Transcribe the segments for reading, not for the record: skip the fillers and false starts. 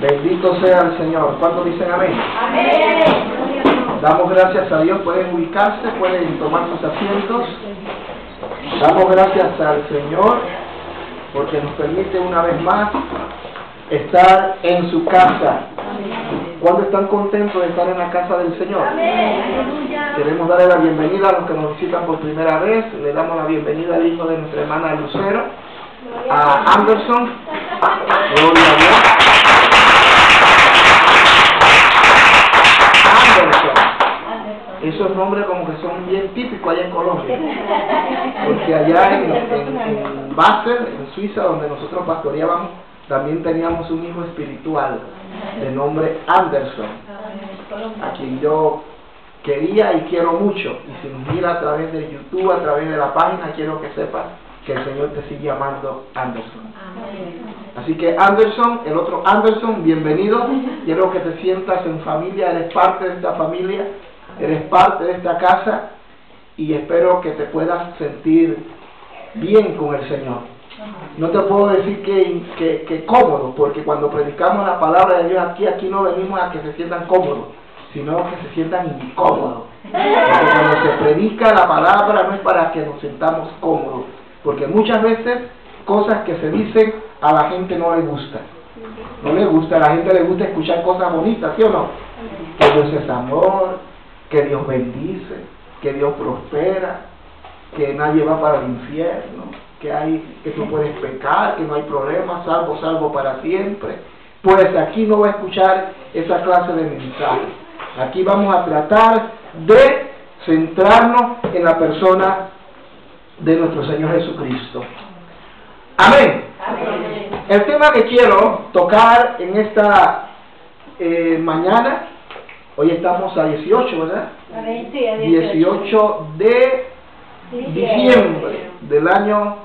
Bendito sea el Señor. ¿Cuántos dicen amén? Amén. Damos gracias a Dios. Pueden ubicarse, pueden tomar sus asientos. Damos gracias al Señor porque nos permite una vez más estar en su casa. ¿Cuántos están contentos de estar en la casa del Señor? Queremos darle la bienvenida a los que nos visitan por primera vez. Le damos la bienvenida al hijo de nuestra hermana Lucero, a Anderson. Gloria a Dios. Esos nombres como que son bien típicos allá en Colombia, porque allá en Basel, en Suiza, donde nosotros pastoreábamos, también teníamos un hijo espiritual de nombre Anderson, a quien yo quería y quiero mucho. Y si nos mira a través de YouTube, a través de la página, quiero que sepas que el Señor te sigue llamando Anderson. Así que Anderson, el otro Anderson, bienvenido. Quiero que te sientas en familia, eres parte de esta familia, eres parte de esta casa, y espero que te puedas sentir bien con el Señor. No te puedo decir que cómodo, porque cuando predicamos la palabra de Dios aquí no venimos a que se sientan cómodos, sino que se sientan incómodos. Porque cuando se predica la palabra no es para que nos sentamos cómodos, porque muchas veces cosas que se dicen a la gente no le gustan. No le gusta, a la gente le gusta escuchar cosas bonitas, ¿sí o no? Que Dios es amor, que Dios bendice, que Dios prospera, que nadie va para el infierno, que tú puedes pecar, que no hay problema, salvo para siempre. Pues aquí no va a escuchar esa clase de mensajes. Aquí vamos a tratar de centrarnos en la persona de nuestro Señor Jesucristo. Amén. Amén. El tema que quiero tocar en esta mañana, hoy estamos a 18, ¿verdad? Sí, a 18 de diciembre del año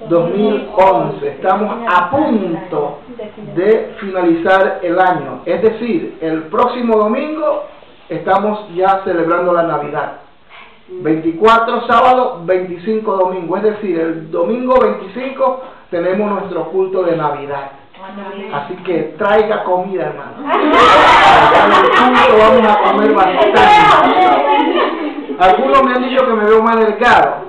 2011. Estamos a punto de finalizar el año. Es decir, el próximo domingo estamos ya celebrando la Navidad. 24 sábado, 25 domingo. Es decir, el domingo 25 tenemos nuestro culto de Navidad. Así que traiga comida, hermano. Allá en el culto vamos a comer bastante. Algunos me han dicho que me veo más delgado.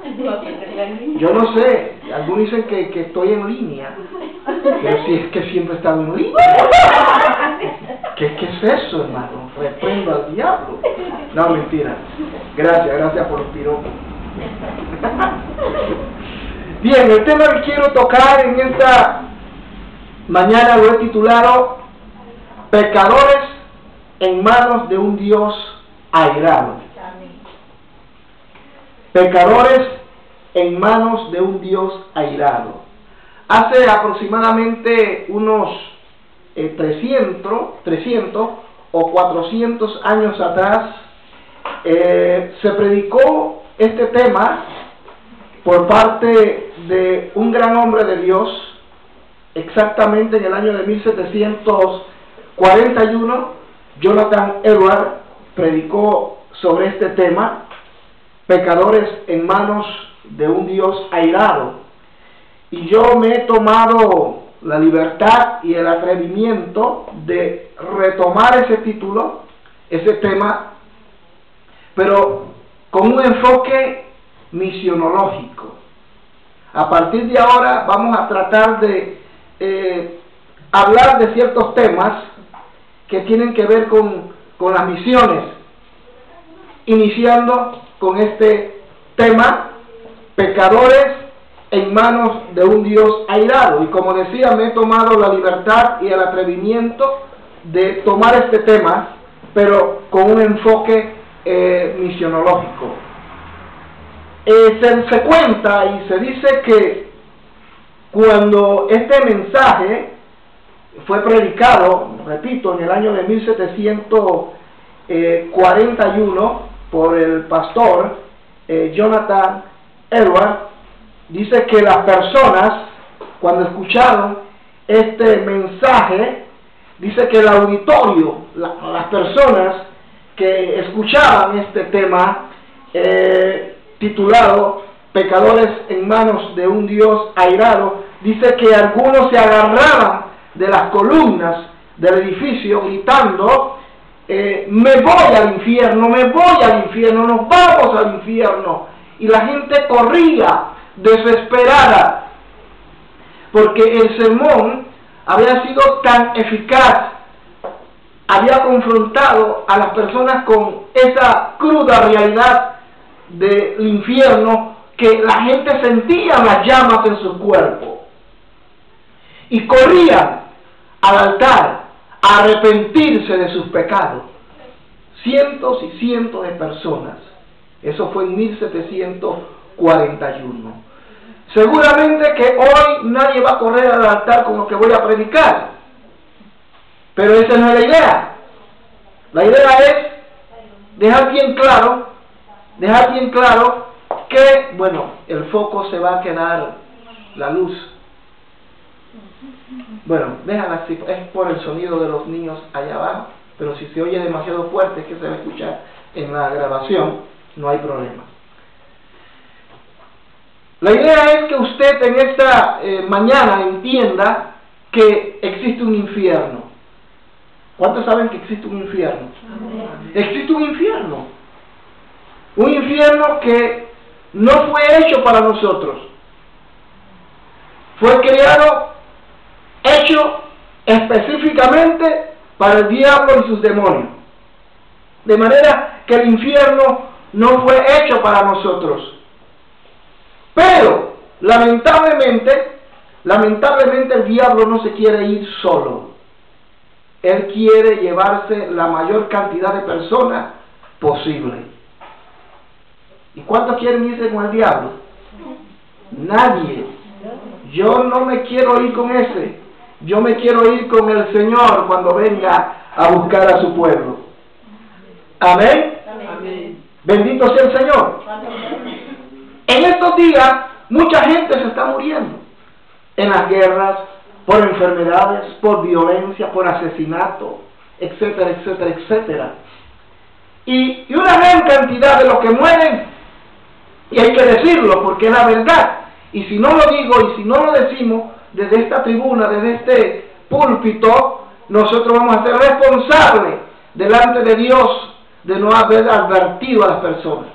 Yo no sé. Algunos dicen que estoy en línea. Pero si es que siempre he estado en línea. ¿Qué es eso, hermano? Reprendo al diablo. No, mentira. Gracias por los piropos. Bien, el tema que quiero tocar en esta mañana lo he titulado Pecadores en manos de un Dios airado. Pecadores en manos de un Dios airado. Hace aproximadamente unos 300 o 400 años atrás se predicó este tema por parte de un gran hombre de Dios. Exactamente en el año de 1741, Jonathan Edwards predicó sobre este tema, pecadores en manos de un Dios airado. Y yo me he tomado la libertad y el atrevimiento de retomar ese título, ese tema, pero con un enfoque misionológico. A partir de ahora vamos a tratar de hablar de ciertos temas que tienen que ver con las misiones, iniciando con este tema, pecadores en manos de un Dios airado. Y como decía, me he tomado la libertad y el atrevimiento de tomar este tema, pero con un enfoque misionológico. Se cuenta y se dice que cuando este mensaje fue predicado, repito, en el año de 1741 por el pastor Jonathan Edwards, dice que las personas, cuando escucharon este mensaje, dice que el auditorio, las personas que escuchaban este tema titulado Pecadores en manos de un Dios airado, dice que algunos se agarraban de las columnas del edificio gritando, me voy al infierno, nos vamos al infierno. Y la gente corría desesperada, porque el sermón había sido tan eficaz, había confrontado a las personas con esa cruda realidad del infierno, que la gente sentía las llamas en su cuerpo y corrían al altar a arrepentirse de sus pecados. Cientos y cientos de personas. Eso fue en 1741. Seguramente que hoy nadie va a correr al altar con lo que voy a predicar, pero esa no es la idea. La idea es dejar bien claro que, bueno, el foco se va a quedar, la luz. Bueno, déjala así, es por el sonido de los niños allá abajo, pero si se oye demasiado fuerte, es que se va a escuchar en la grabación, no hay problema. La idea es que usted en esta mañana entienda que existe un infierno. ¿Cuántos saben que existe un infierno? Existe un infierno. Un infierno que no fue hecho para nosotros. Fue creado, hecho específicamente para el diablo y sus demonios. De manera que el infierno no fue hecho para nosotros. Pero, lamentablemente el diablo no se quiere ir solo. Él quiere llevarse la mayor cantidad de personas posible. ¿Y cuántos quieren irse con el diablo? Nadie. Yo no me quiero ir con ese. Yo me quiero ir con el Señor cuando venga a buscar a su pueblo. Amén. Amén. Bendito sea el Señor. Amén. En estos días, mucha gente se está muriendo. En las guerras, por enfermedades, por violencia, por asesinato, etcétera, etcétera, etcétera. Y una gran cantidad de los que mueren, y hay que decirlo porque es la verdad, y si no lo digo y si no lo decimos desde esta tribuna, desde este púlpito, nosotros vamos a ser responsables delante de Dios de no haber advertido a las personas.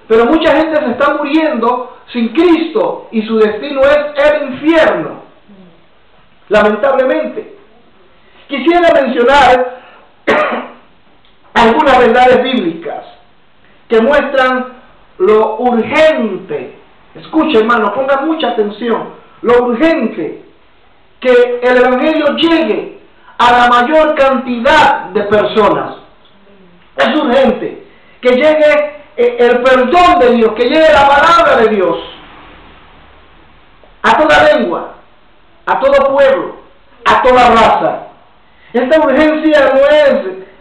Pero mucha gente se está muriendo sin Cristo y su destino es el infierno. Lamentablemente. Quisiera mencionar algunas verdades bíblicas que muestran lo urgente. Escucha, hermano, ponga mucha atención. Lo urgente que el Evangelio llegue a la mayor cantidad de personas. Es urgente que llegue el perdón de Dios, que llegue la palabra de Dios a toda lengua, a todo pueblo, a toda raza. Esta urgencia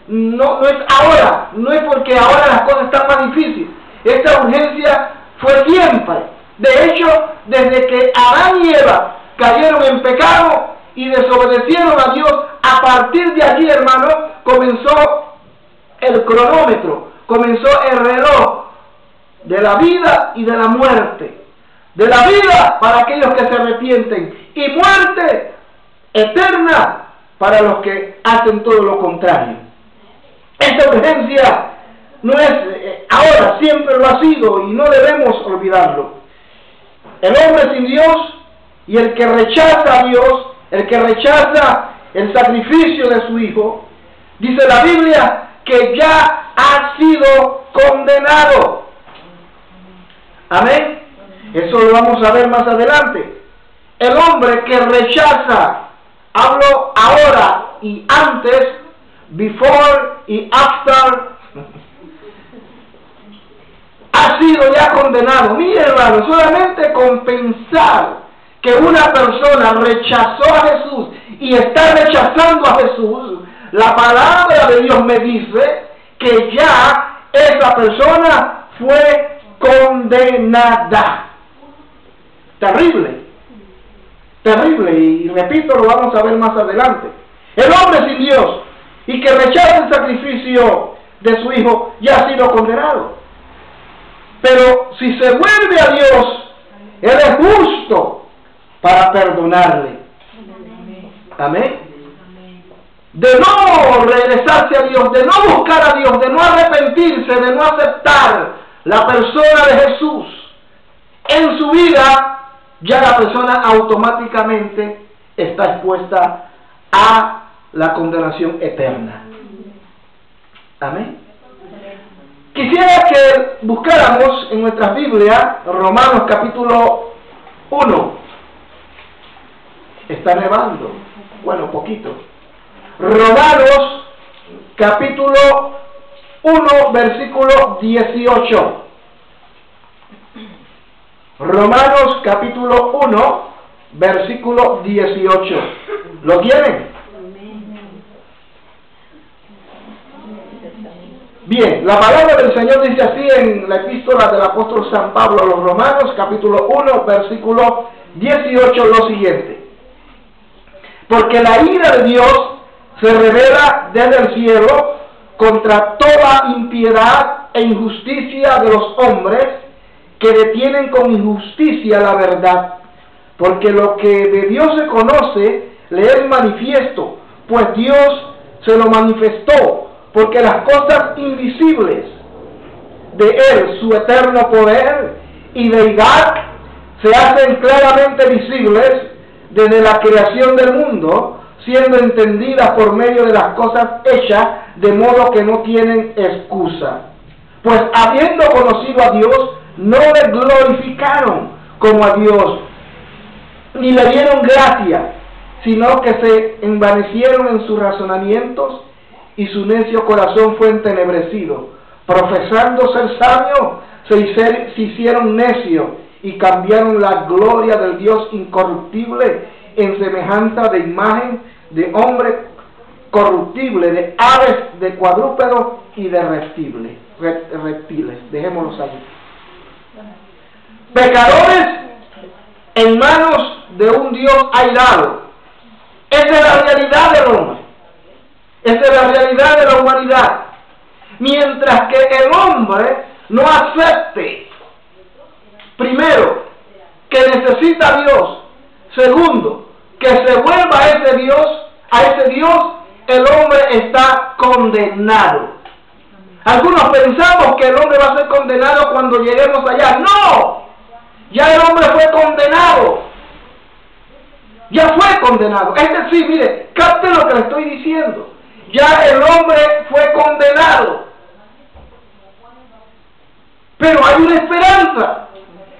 no es ahora, no es porque ahora las cosas están más difíciles. Esta urgencia fue siempre. De hecho, desde que Adán y Eva cayeron en pecado y desobedecieron a Dios, a partir de allí, hermano, comenzó el cronómetro, comenzó el reloj de la vida y de la muerte. De la vida para aquellos que se arrepienten y muerte eterna para los que hacen todo lo contrario. Esta urgencia no es ahora, siempre lo ha sido y no debemos olvidarlo. El hombre sin Dios y el que rechaza a Dios, el que rechaza el sacrificio de su Hijo, dice la Biblia que ya ha sido condenado. Amén. Eso lo vamos a ver más adelante. El hombre que rechaza, hablo ahora y antes, before y after, ha sido ya condenado. Mire, hermano, solamente con pensar que una persona rechazó a Jesús y está rechazando a Jesús, la palabra de Dios me dice que ya esa persona fue condenada. Terrible, terrible, y repito, lo vamos a ver más adelante. El hombre sin Dios y que rechaza el sacrificio de su Hijo ya ha sido condenado. Pero si se vuelve a Dios, Él es justo para perdonarle. Amén. de no regresarse a Dios, de no buscar a Dios, de no arrepentirse, de no aceptar la persona de Jesús en su vida, ya la persona automáticamente está expuesta a la condenación eterna. Amén. Quisiera que buscáramos en nuestras Biblias Romanos capítulo 1. Está nevando, bueno, poquito. Romanos capítulo 1, versículo 18. Romanos capítulo 1, versículo 18. ¿Lo quieren? Bien, la palabra del Señor dice así en la epístola del apóstol San Pablo a los Romanos, capítulo 1, versículo 18, lo siguiente. Porque la ira de Dios se revela desde el cielo contra toda impiedad e injusticia de los hombres que detienen con injusticia la verdad. Porque lo que de Dios se conoce le es manifiesto, pues Dios se lo manifestó. Porque las cosas invisibles de Él, su eterno poder y deidad, se hacen claramente visibles desde la creación del mundo, siendo entendidas por medio de las cosas hechas, de modo que no tienen excusa. Pues habiendo conocido a Dios, no le glorificaron como a Dios, ni le dieron gracia, sino que se envanecieron en sus razonamientos, y su necio corazón fue entenebrecido. Profesando ser sabios, se hicieron necios y cambiaron la gloria del Dios incorruptible en semejanza de imagen de hombre corruptible, de aves, de cuadrúpedos y de reptiles. Dejémoslos allí. Pecadores en manos de un Dios airado. Esa es la realidad del hombre. Esa es la realidad de la humanidad. Mientras que el hombre no acepte, primero, que necesita a Dios. Segundo, que se vuelva a ese Dios, el hombre está condenado. Algunos pensamos que el hombre va a ser condenado cuando lleguemos allá. ¡No! Ya el hombre fue condenado. Ya fue condenado. Es decir, mire, capte lo que le estoy diciendo. Ya el hombre fue condenado. Pero hay una esperanza,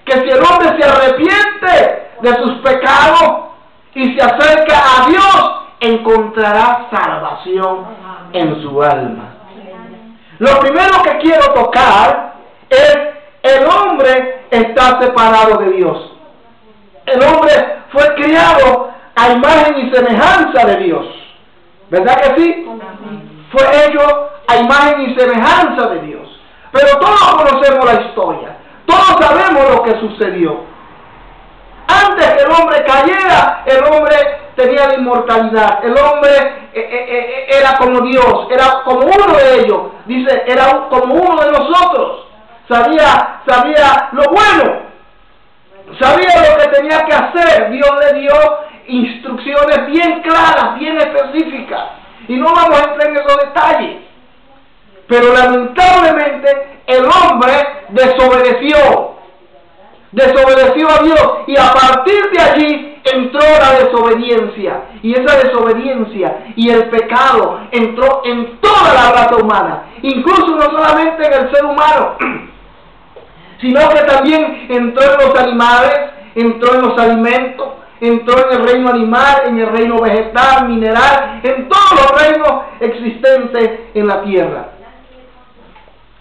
que si el hombre se arrepiente de sus pecados y se acerca a Dios, encontrará salvación en su alma. Lo primero que quiero tocar es: el hombre está separado de Dios. El hombre fue criado a imagen y semejanza de Dios. ¿Verdad que sí? Fue hecho a imagen y semejanza de Dios. Pero todos conocemos la historia. Todos sabemos lo que sucedió. Antes que el hombre cayera, el hombre tenía la inmortalidad. El hombre era como Dios, era como uno de ellos. Dice, era como uno de nosotros. Sabía lo bueno. Sabía lo que tenía que hacer. Dios le dio instrucciones bien claras, bien específicas. Y no vamos a entrar en esos detalles. Pero lamentablemente el hombre desobedeció a Dios, y a partir de allí entró la desobediencia, y esa desobediencia y el pecado entró en toda la raza humana, incluso no solamente en el ser humano, sino que también entró en los animales, entró en los alimentos, entró en el reino animal, en el reino vegetal, mineral, en todos los reinos existentes en la tierra.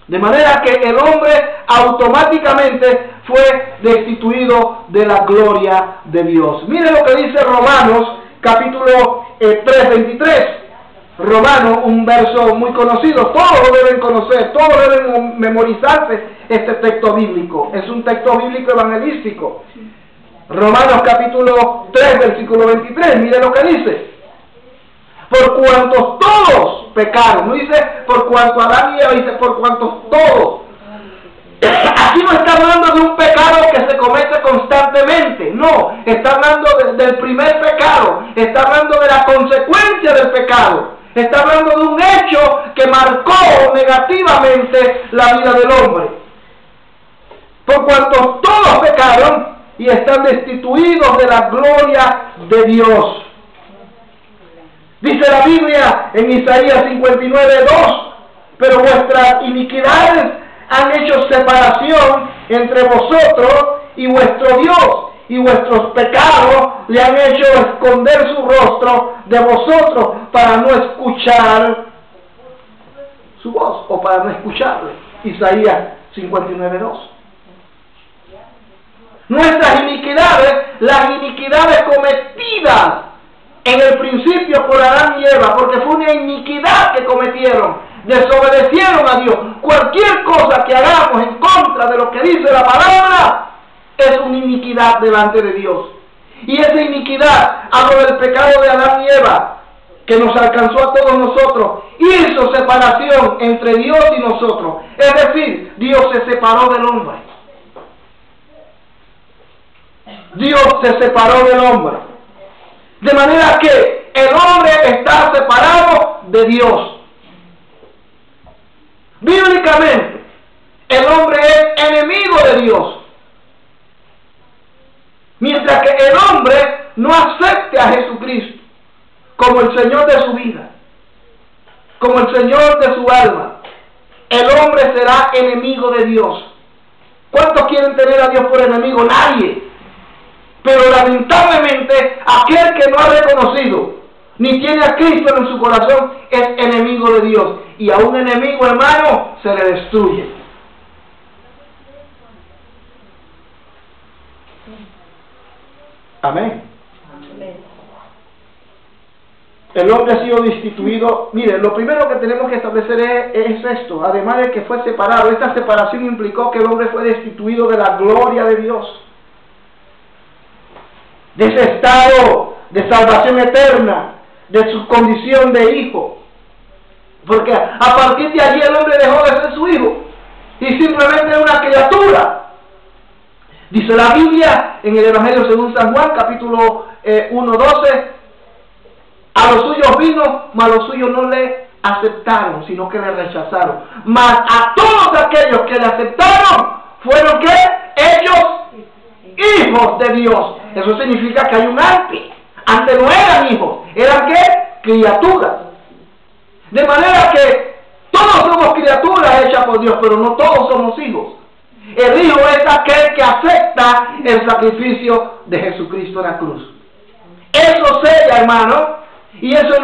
De manera que el hombre automáticamente fue destituido de la gloria de Dios. Mire lo que dice Romanos, capítulo 3, 23. Romanos, un verso muy conocido. Todos lo deben conocer, todos deben memorizarse este texto bíblico. Es un texto bíblico evangelístico. Romanos, capítulo 3, versículo 23. Mire lo que dice. Por cuantos todos pecaron. No dice por cuanto Adán y Eva, dice por cuantos todos. Aquí no está hablando de un pecado que se comete constantemente. No, está hablando del primer pecado. Está hablando de la consecuencia del pecado. Está hablando de un hecho que marcó negativamente la vida del hombre. Por cuanto todos pecaron y están destituidos de la gloria de Dios. Dice la Biblia en Isaías 59:2, pero vuestras iniquidades han hecho separación entre vosotros y vuestro Dios, y vuestros pecados le han hecho esconder su rostro de vosotros para no escuchar su voz, o para no escucharle. Isaías 59:2. Nuestras iniquidades, las iniquidades cometidas en el principio por Adán y Eva, porque fue una iniquidad que cometieron, desobedecieron a Dios. Cualquier cosa que hagamos en contra de lo que dice la palabra es una iniquidad delante de Dios. Y esa iniquidad, hablo del pecado de Adán y Eva, que nos alcanzó a todos nosotros, hizo separación entre Dios y nosotros. Es decir, Dios se separó del hombre. Dios se separó del hombre. De manera que el hombre está separado de Dios. Bíblicamente, el hombre es enemigo de Dios. Mientras que el hombre no acepte a Jesucristo como el Señor de su vida, como el Señor de su alma, el hombre será enemigo de Dios. ¿Cuántos quieren tener a Dios por enemigo? Nadie. Pero lamentablemente, aquel que no ha reconocido ni tiene a Cristo en su corazón es enemigo de Dios. Y a un enemigo, hermano, se le destruye. Amén. El hombre ha sido destituido. Miren, lo primero que tenemos que establecer es esto. Además de que fue separado, esta separación implicó que el hombre fue destituido de la gloria de Dios, de ese estado de salvación eterna, de su condición de hijo. Porque a partir de allí el hombre dejó de ser su hijo y simplemente era una criatura. Dice la Biblia en el Evangelio según San Juan, capítulo 1:12, a los suyos vino, mas los suyos no le aceptaron, sino que le rechazaron. Mas a todos aquellos que le aceptaron, fueron ¿qué? Ellos hijos de Dios. Eso significa que hay un antes. Antes no eran hijos, eran ¿qué? Criaturas. De manera que todos somos criaturas hechas por Dios, pero no todos somos hijos. El hijo es aquel que acepta el sacrificio de Jesucristo en la cruz. Eso sella, hermano, y eso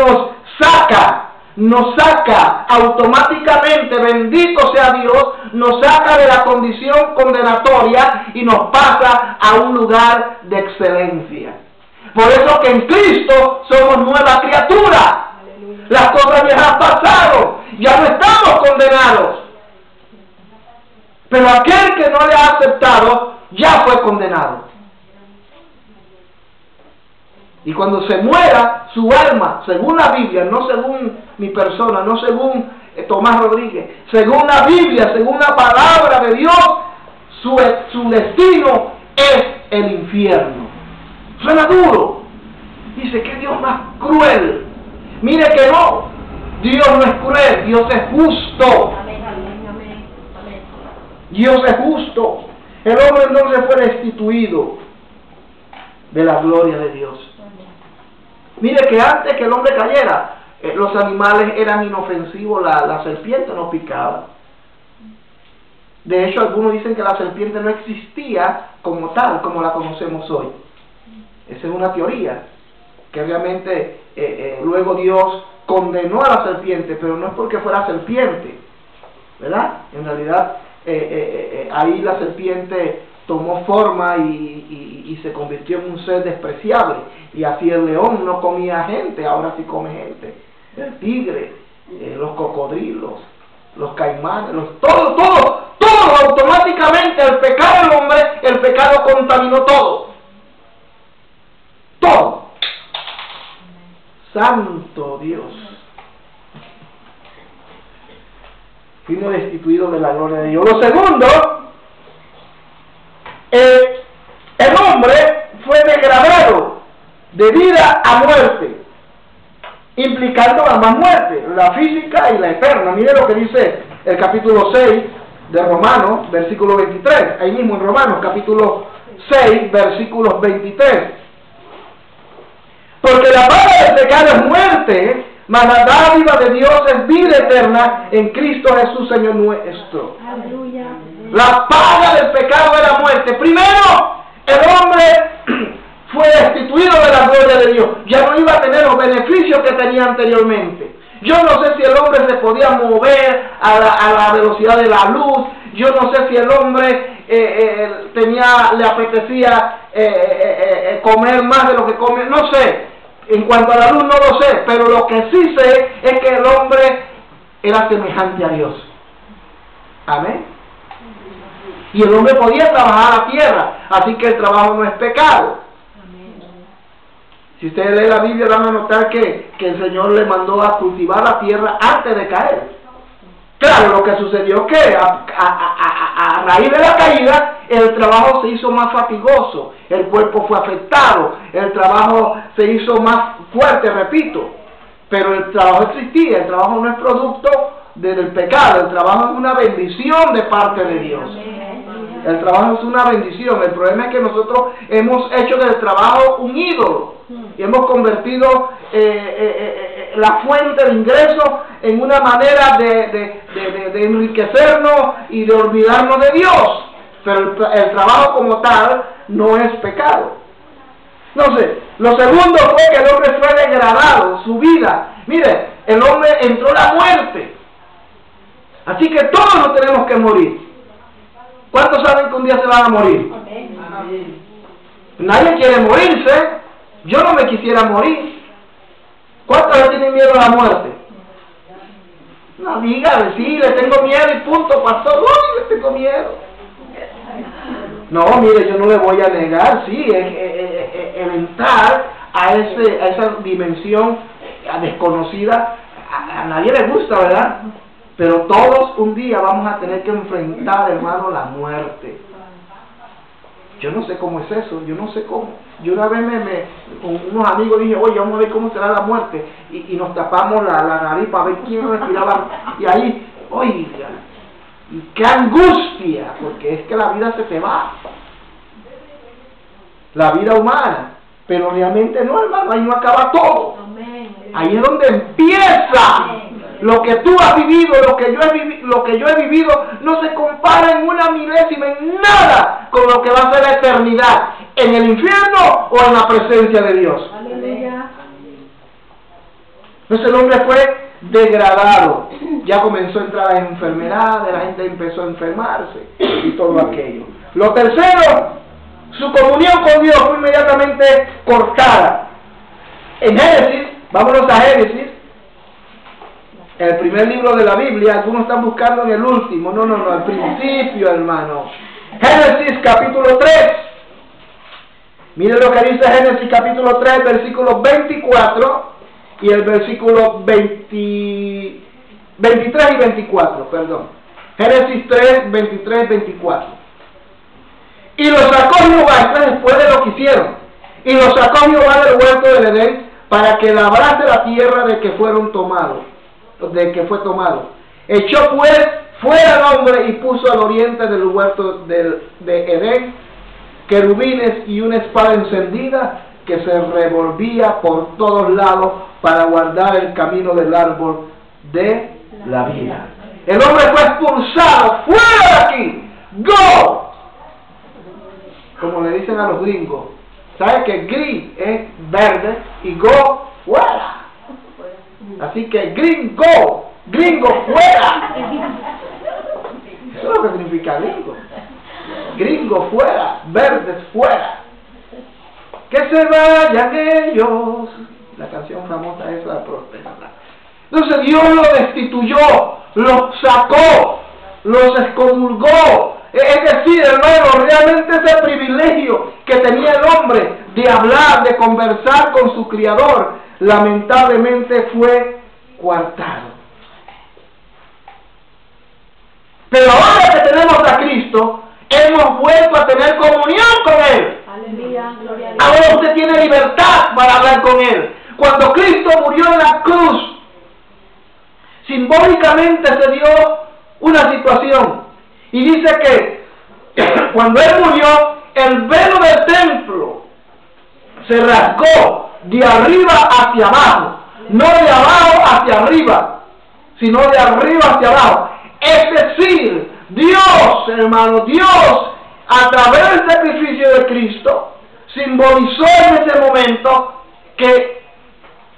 nos saca automáticamente, bendito sea Dios, nos saca de la condición condenatoria y nos pasa a un lugar de excelencia. Por eso que en Cristo somos nueva criatura. Las cosas viejas han pasado, ya no estamos condenados. Pero aquel que no le ha aceptado, ya fue condenado. Y cuando se muera, su alma, según la Biblia, no según mi persona, no según Tomás Rodríguez, según la Biblia, según la palabra de Dios, su destino es el infierno. Suena duro. Dice, ¿qué Dios más cruel? Mire que no, Dios no es cruel, Dios es justo. Dios es justo. El hombre entonces fue destituido de la gloria de Dios. Mire que antes que el hombre cayera, los animales eran inofensivos, la serpiente no picaba. De hecho, algunos dicen que la serpiente no existía como tal, como la conocemos hoy. Esa es una teoría, que obviamente luego Dios condenó a la serpiente, pero no es porque fuera serpiente, ¿verdad? En realidad, ahí la serpiente tomó forma y se convirtió en un ser despreciable. Y así el león no comía gente, ahora sí come gente. El tigre, los cocodrilos, los caimanes, todo automáticamente al pecar del hombre, el pecado contaminó todo. Todo. Santo Dios. Fuimos destituidos de la gloria de Dios. Lo segundo, el hombre fue degradado de vida a muerte. implicando ambas muertes, la física y la eterna. Mire lo que dice el capítulo 6 de Romanos, versículo 23, ahí mismo en Romanos, capítulo 6, versículos 23. Porque la paga del pecado es muerte, mas la dádiva de Dios es vida eterna en Cristo Jesús, Señor nuestro. Aleluya. La paga del pecado era muerte. Primero, el hombre fue destituido de la gloria de Dios. Ya no iba a tener los beneficios que tenía anteriormente. Yo no sé si el hombre se podía mover a la velocidad de la luz. Yo no sé si el hombre le apetecía comer más de lo que come. No sé. En cuanto a la luz no lo sé. Pero lo que sí sé es que el hombre era semejante a Dios. Amén. Y el hombre podía trabajar la tierra. Así que el trabajo no es pecado. Si ustedes leen la Biblia van a notar que el Señor le mandó a cultivar la tierra antes de caer. Claro, lo que sucedió es que a raíz de la caída el trabajo se hizo más fatigoso, el cuerpo fue afectado, el trabajo se hizo más fuerte, repito, pero el trabajo existía, el trabajo no es producto del pecado, el trabajo es una bendición de parte de Dios. El trabajo es una bendición. El problema es que nosotros hemos hecho del trabajo un ídolo y hemos convertido la fuente de ingresos en una manera de enriquecernos y de olvidarnos de Dios. Pero el trabajo como tal no es pecado. No sé. Lo segundo fue que el hombre fue degradado, su vida. Mire, el hombre entró la muerte. Así que todos nos tenemos que morir. ¿Cuántos saben que un día se van a morir? Amén. Nadie quiere morirse. Yo no me quisiera morir. ¿Cuántos le tienen miedo a la muerte? No, dígame, sí, le tengo miedo y punto, pastor. Uy, le tengo miedo. No, mire, yo no le voy a negar, sí, el entrar a esa dimensión desconocida, a nadie le gusta, ¿verdad? Pero todos un día vamos a tener que enfrentar, hermano, la muerte. Yo no sé cómo es eso, yo no sé cómo. Yo una vez con unos amigos dije, oye, vamos a ver cómo será la muerte. Y nos tapamos la nariz para ver quién respiraba. Y ahí, oiga, y qué angustia, porque es que la vida se te va. La vida humana. Pero realmente no, hermano, ahí no acaba todo. Ahí es donde empieza. Lo que tú has vivido, lo que yo he vivido, no se compara en una milésima, en nada, con lo que va a ser la eternidad, en el infierno o en la presencia de Dios. Aleluya. Entonces el hombre fue degradado, ya comenzó a entrar en enfermedades, la gente empezó a enfermarse y todo aquello. Lo tercero, su comunión con Dios fue inmediatamente cortada. En Génesis, vámonos a Génesis, el primer libro de la Biblia, algunos están buscando en el último, no, al principio, hermano. Génesis capítulo 3. Miren lo que dice Génesis capítulo 3, versículos 24 y el versículo 23 y 24, perdón. Génesis 3, 23, 24. Y los sacó Jehová, después de lo que hicieron, y los sacó Jehová del huerto del Edén para que labrase la tierra de que fue tomado. Echó pues fuera al hombre y puso al oriente del huerto de Edén querubines y una espada encendida que se revolvía por todos lados para guardar el camino del árbol de la vida. El hombre fue expulsado, fuera de aquí, go, como le dicen a los gringos. ¿Sabe que green es verde y go, fuera? Así que gringo fuera. Eso es lo que significa gringo. Gringo fuera, verdes fuera. Que se vayan ellos. La canción famosa esa de protesta. Entonces Dios lo destituyó, los sacó, los excomulgó. Es decir, hermano, realmente ese privilegio que tenía el hombre de hablar, de conversar con su Criador, lamentablemente fue coartado. Pero ahora que tenemos a Cristo, hemos vuelto a tener comunión con Él. Aleluya, gloria a Dios. Ahora usted tiene libertad para hablar con Él. Cuando Cristo murió en la cruz, simbólicamente se dio una situación. Y dice que cuando Él murió, el velo del templo se rasgó de arriba hacia abajo. No de abajo hacia arriba, sino de arriba hacia abajo. Es decir, Dios, hermano, Dios, a través del sacrificio de Cristo, simbolizó en ese momento que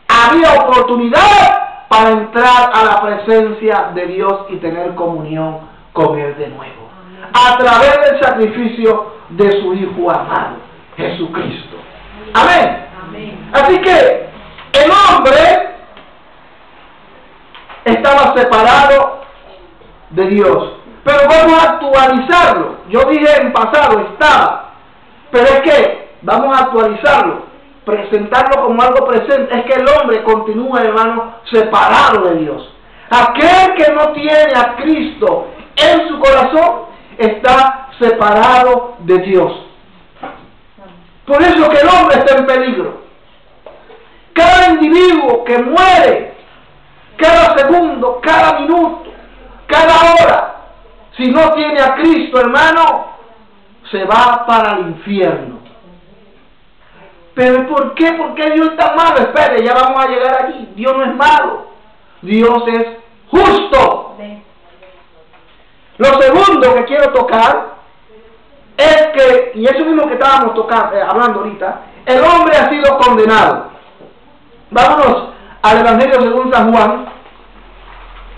había oportunidad para entrar a la presencia de Dios y tener comunión con Él de nuevo. A través del sacrificio de su Hijo amado, Jesucristo. Amén. Amén. Así que el hombre estaba separado de Dios. Pero vamos a actualizarlo. Yo dije en pasado, estaba. Pero es que vamos a actualizarlo, presentarlo como algo presente. Es que el hombre continúa, hermano, separado de Dios. Aquel que no tiene a Cristo en su corazón está separado de Dios. Por eso que el hombre está en peligro. Cada individuo que muere, cada segundo, cada minuto, cada hora, si no tiene a Cristo, hermano, se va para el infierno. ¿Pero por qué? ¿Por qué Dios es tan malo? Espere, ya vamos a llegar allí. Dios no es malo. Dios es justo. Lo segundo que quiero tocar es que, y eso mismo que estábamos hablando ahorita, el hombre ha sido condenado. Vámonos al Evangelio según San Juan.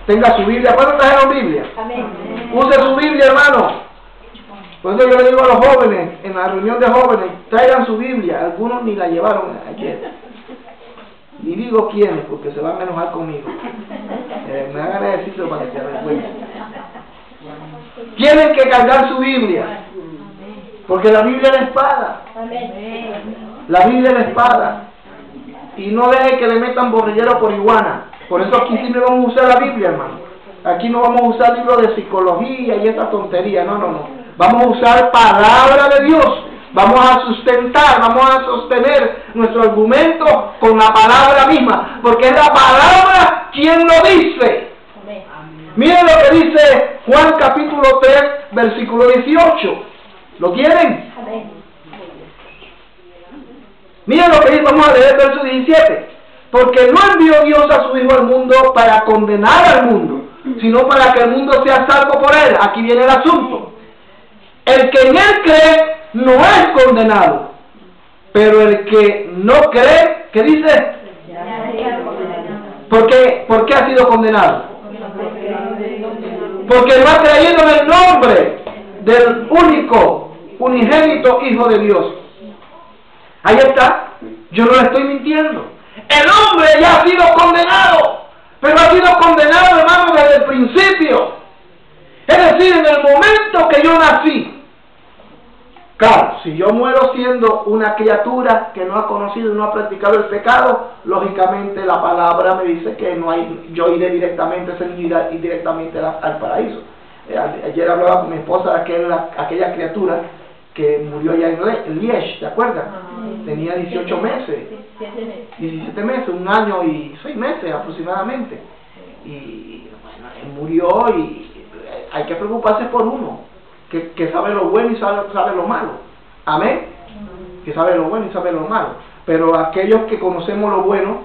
Tenga su Biblia. ¿Cuándo trajeron Biblia? Amén. Use su Biblia, hermano. Por eso yo le digo a los jóvenes, en la reunión de jóvenes, traigan su Biblia. Algunos ni la llevaron ayer. Y digo quiénes, porque se van a enojar conmigo. Me hagan ejercicio para que se avergüencen. Tienen que cargar su Biblia. Porque la Biblia es la espada. La Biblia es la espada. Y no deje que le metan borrillero por iguana. Por eso aquí siempre vamos a usar la Biblia, hermano. Aquí no vamos a usar libros de psicología y esta tontería. No, no, no. Vamos a usar palabra de Dios. Vamos a sustentar, vamos a sostener nuestro argumento con la palabra misma. Porque es la palabra quien lo dice. Miren lo que dice Juan capítulo 3, versículo 18. ¿Lo tienen? Miren lo que dice, vamos a leer el verso 17. Porque no envió Dios a su Hijo al mundo para condenar al mundo, sino para que el mundo sea salvo por él. Aquí viene el asunto. El que en él cree no es condenado, pero el que no cree, ¿qué dice? ¿Por qué ha sido condenado? Porque no ha creído en el nombre del único, unigénito Hijo de Dios. Ahí está. Yo no le estoy mintiendo. El hombre ya ha sido condenado, pero ha sido condenado, hermano, desde el principio. Es decir, en el momento que yo nací. Claro, si yo muero siendo una criatura que no ha conocido y no ha practicado el pecado, lógicamente la palabra me dice que no hay, yo iré directamente, ese niño irá directamente al paraíso. Ayer hablaba con mi esposa de aquella criatura que murió allá en Liege, ¿te acuerdas? Tenía 18 meses, 17 meses, 1 año y 6 meses aproximadamente. Y bueno, él murió y hay que preocuparse por uno, que sabe lo bueno y sabe lo malo. Amén. Que sabe lo bueno y sabe lo malo. Pero aquellos que conocemos lo bueno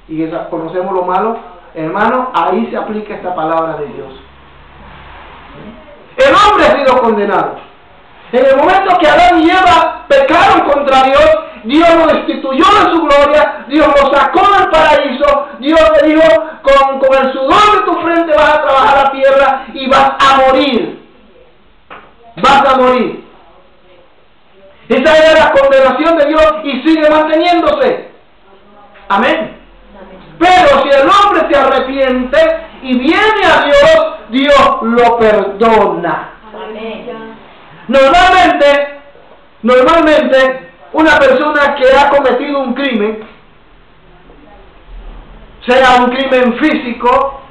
y conocemos lo malo, hermano, ahí se aplica esta palabra de Dios. El hombre ha sido condenado. En el momento que Adán y Eva pecaron contra Dios, Dios lo destituyó de su gloria, Dios lo sacó del paraíso, Dios le dijo, con el sudor de tu frente vas a trabajar la tierra y vas a morir. Vas a morir. Esa era la condenación de Dios y sigue manteniéndose. Amén. Pero si el hombre se arrepiente y viene a Dios, Dios lo perdona. Amén. Normalmente, una persona que ha cometido un crimen, sea un crimen físico,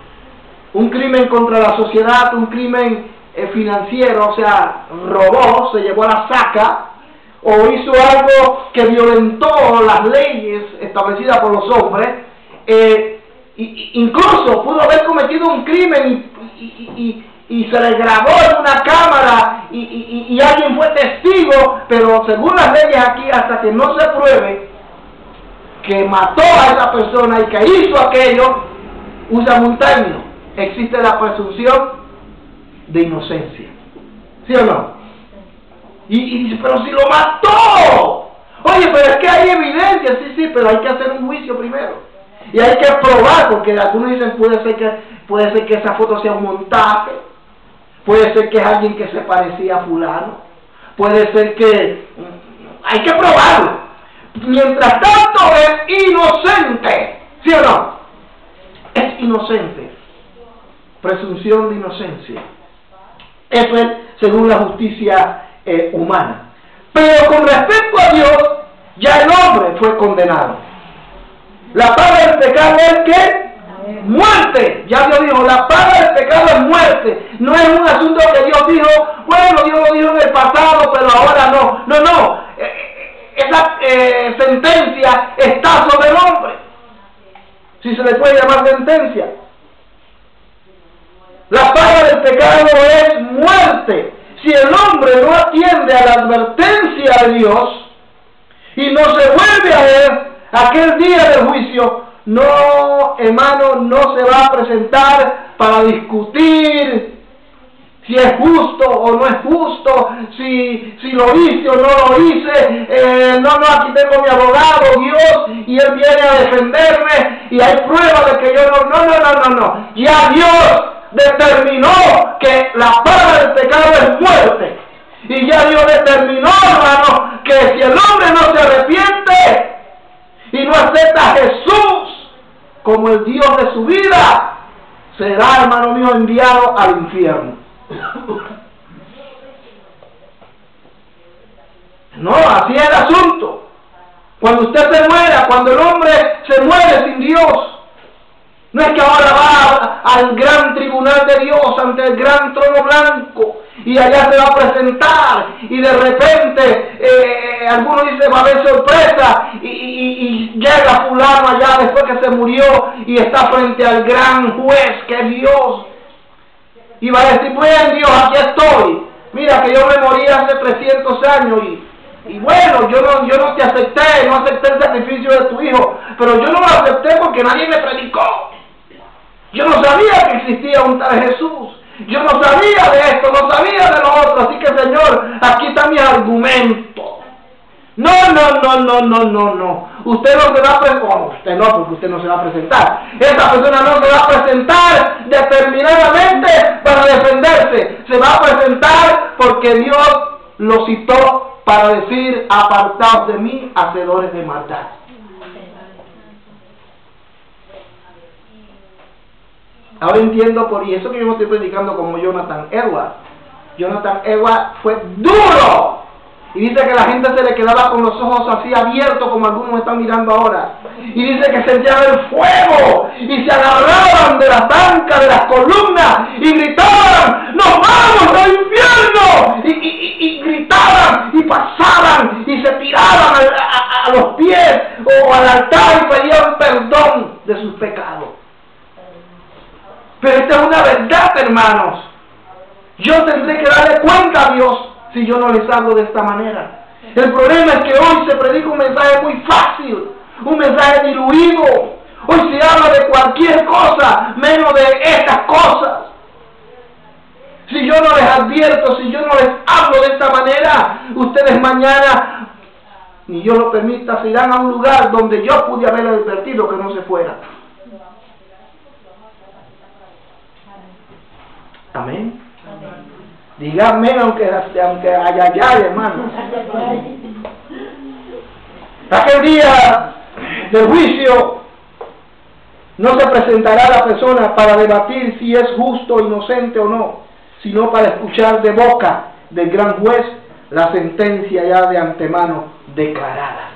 un crimen contra la sociedad, un crimen financiero, o sea, robó, se llevó a la saca, o hizo algo que violentó las leyes establecidas por los hombres, incluso pudo haber cometido un crimen y se le grabó en una cámara y alguien fue testigo, pero según las leyes aquí, hasta que no se pruebe que mató a esa persona y que hizo aquello, usan un término: existe la presunción de inocencia. ¿Sí o no? Y dice, pero si lo mató. Oye, pero es que hay evidencia. Sí, pero hay que hacer un juicio primero. Y hay que probar, porque algunos dicen, puede ser que esa foto sea un montaje. Puede ser que es alguien que se parecía a fulano. Puede ser que... hay que probarlo. Mientras tanto es inocente. ¿Sí o no? Es inocente. Presunción de inocencia. Eso es según la justicia humana. Pero con respecto a Dios, ya el hombre fue condenado. La paga del pecado es ¿qué? Muerte. Ya Dios dijo, la paga del pecado es muerte. No es un asunto que Dios dijo, bueno, Dios lo dijo en el pasado, pero ahora no. No. Esa sentencia está sobre el hombre. Si se le puede llamar sentencia. La paga del pecado es muerte. Si el hombre no atiende a la advertencia de Dios y no se vuelve a él, aquel día del juicio, no, hermano, no se va a presentar para discutir si es justo o no es justo, si lo hice o no lo hice. No, aquí tengo mi abogado, Dios, y él viene a defenderme y hay pruebas de que yo no. Ya Dios determinó que la paga del pecado es muerte. Y ya Dios determinó, hermano, que si el hombre no se arrepiente y no acepta a Jesús como el Dios de su vida, será, hermano mío, enviado al infierno. No, así es el asunto. Cuando usted se muera, cuando el hombre se muere sin Dios, no es que ahora va al gran tribunal de Dios, ante el gran trono blanco, y allá se va a presentar, y de repente, algunos dicen va a haber sorpresa, y llega fulano allá después que se murió, y está frente al gran juez que es Dios, y va a decir, bueno Dios, aquí estoy, mira que yo me morí hace 300 años, y bueno, yo no te acepté, no acepté el sacrificio de tu hijo, pero yo no lo acepté porque nadie me predicó. Yo no sabía que existía un tal Jesús. Yo no sabía de esto, no sabía de lo otro. Así que, Señor, aquí está mi argumento. No. Usted no se va a presentar. Usted no, porque usted no se va a presentar. Esa persona no se va a presentar determinadamente para defenderse. Se va a presentar porque Dios lo citó para decir, apartaos de mí, hacedores de maldad. Ahora entiendo y eso que yo no estoy predicando como Jonathan Edwards. Jonathan Edwards fue duro. Y dice que la gente se le quedaba con los ojos así abiertos como algunos están mirando ahora. Y dice que sentían el fuego. Y se agarraban de las bancas, de las columnas. Y gritaban, ¡nos vamos al infierno! Y gritaban y pasaban y se tiraban a los pies o al altar y pedían perdón de sus pecados. Pero esta es una verdad, hermanos. Yo tendré que darle cuenta a Dios si yo no les hablo de esta manera. El problema es que hoy se predica un mensaje muy fácil, un mensaje diluido. Hoy se habla de cualquier cosa, menos de estas cosas. Si yo no les advierto, si yo no les hablo de esta manera, ustedes mañana, ni Dios lo permita, se irán a un lugar donde yo pude haber advertido que no se fuera. Amén. Dígame aunque haya, hermano. Aquel día del juicio no se presentará la persona para debatir si es justo, inocente o no, sino para escuchar de boca del gran juez la sentencia ya de antemano declarada.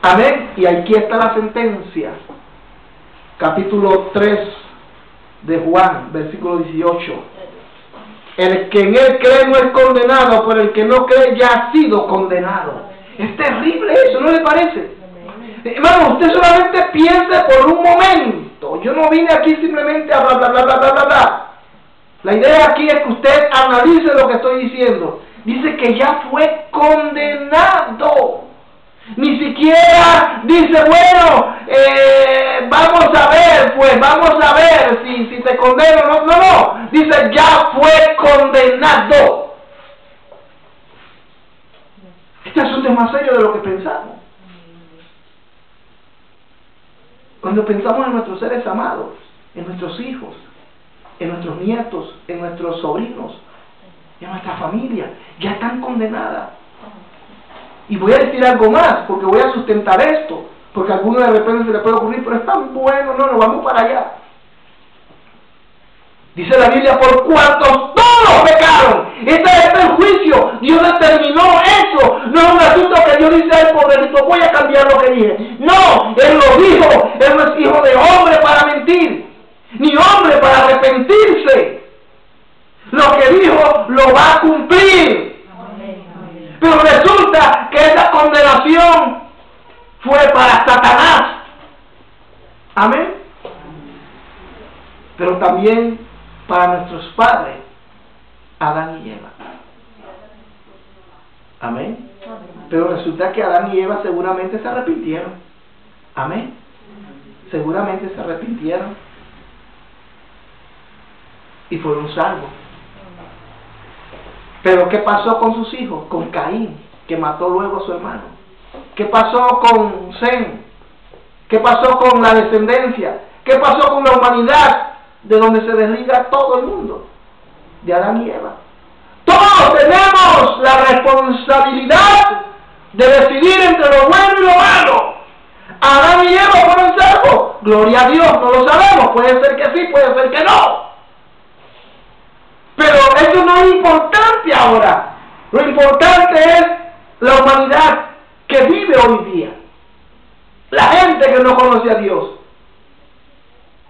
Amén. Y aquí está la sentencia. Capítulo 3 de Juan, versículo 18. El que en él cree no es condenado, pero el que no cree ya ha sido condenado. Es terrible eso, ¿no le parece? Hermano, usted solamente piense por un momento. Yo no vine aquí simplemente a bla, bla, bla, bla, bla, bla, bla. La idea aquí es que usted analice lo que estoy diciendo. Dice que ya fue condenado. Ni siquiera dice, bueno, vamos a ver, pues, vamos a ver si te condeno. No, no, no. Dice, ya fue condenado. Este asunto es más serio de lo que pensamos. Cuando pensamos en nuestros seres amados, en nuestros hijos, en nuestros nietos, en nuestros sobrinos, en nuestra familia, ya están condenadas. Y voy a decir algo más, porque voy a sustentar esto, porque a alguno de repente se le puede ocurrir, pero es tan bueno, no, nos vamos para allá. Dice la Biblia, por cuantos todos pecaron. Este es el juicio. Dios determinó eso. No es un asunto que Dios dice al pobrecito, voy a cambiar lo que dije. No, Él lo dijo. Él no es hijo de hombre para mentir, ni hombre para arrepentirse. Lo que dijo lo va a cumplir. Pero resulta que esa condenación fue para Satanás. Amén. Pero también para nuestros padres, Adán y Eva. Amén. Pero resulta que Adán y Eva seguramente se arrepintieron. Amén. Seguramente se arrepintieron y fueron salvos. Pero ¿qué pasó con sus hijos? Con Caín, que mató luego a su hermano. ¿Qué pasó con Sem? ¿Qué pasó con la descendencia? ¿Qué pasó con la humanidad? De donde se desliga todo el mundo, de Adán y Eva. Todos tenemos la responsabilidad de decidir entre lo bueno y lo malo. Adán y Eva fueron salvos. Gloria a Dios, no lo sabemos. Puede ser que sí, puede ser que no. Pero eso no es importante ahora. Lo importante es la humanidad que vive hoy día. La gente que no conoce a Dios.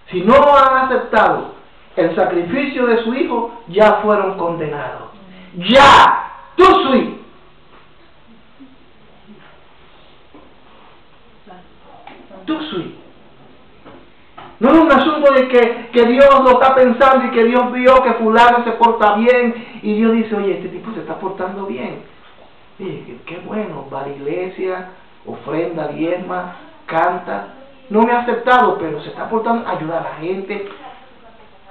Si no han aceptado el sacrificio de su hijo, ya fueron condenados. Ya, tú sí. Tú sí. No es un asunto de que Dios lo está pensando y que Dios vio que fulano se porta bien y Dios dice, oye, este tipo se está portando bien. Oye, qué bueno, va a la iglesia, ofrenda, diezma, canta. No me ha aceptado, pero se está portando, ayuda a la gente.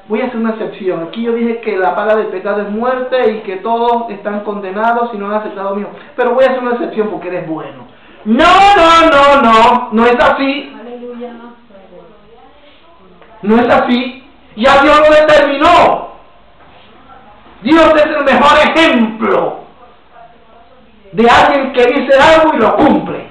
Voy a hacer una excepción. Aquí yo dije que la paga del pecado es muerte y que todos están condenados si no han aceptado a mí. Pero voy a hacer una excepción porque eres bueno. No, no, no, no, no es así. No es así. Ya Dios lo determinó. Dios es el mejor ejemplo de alguien que dice algo y lo cumple.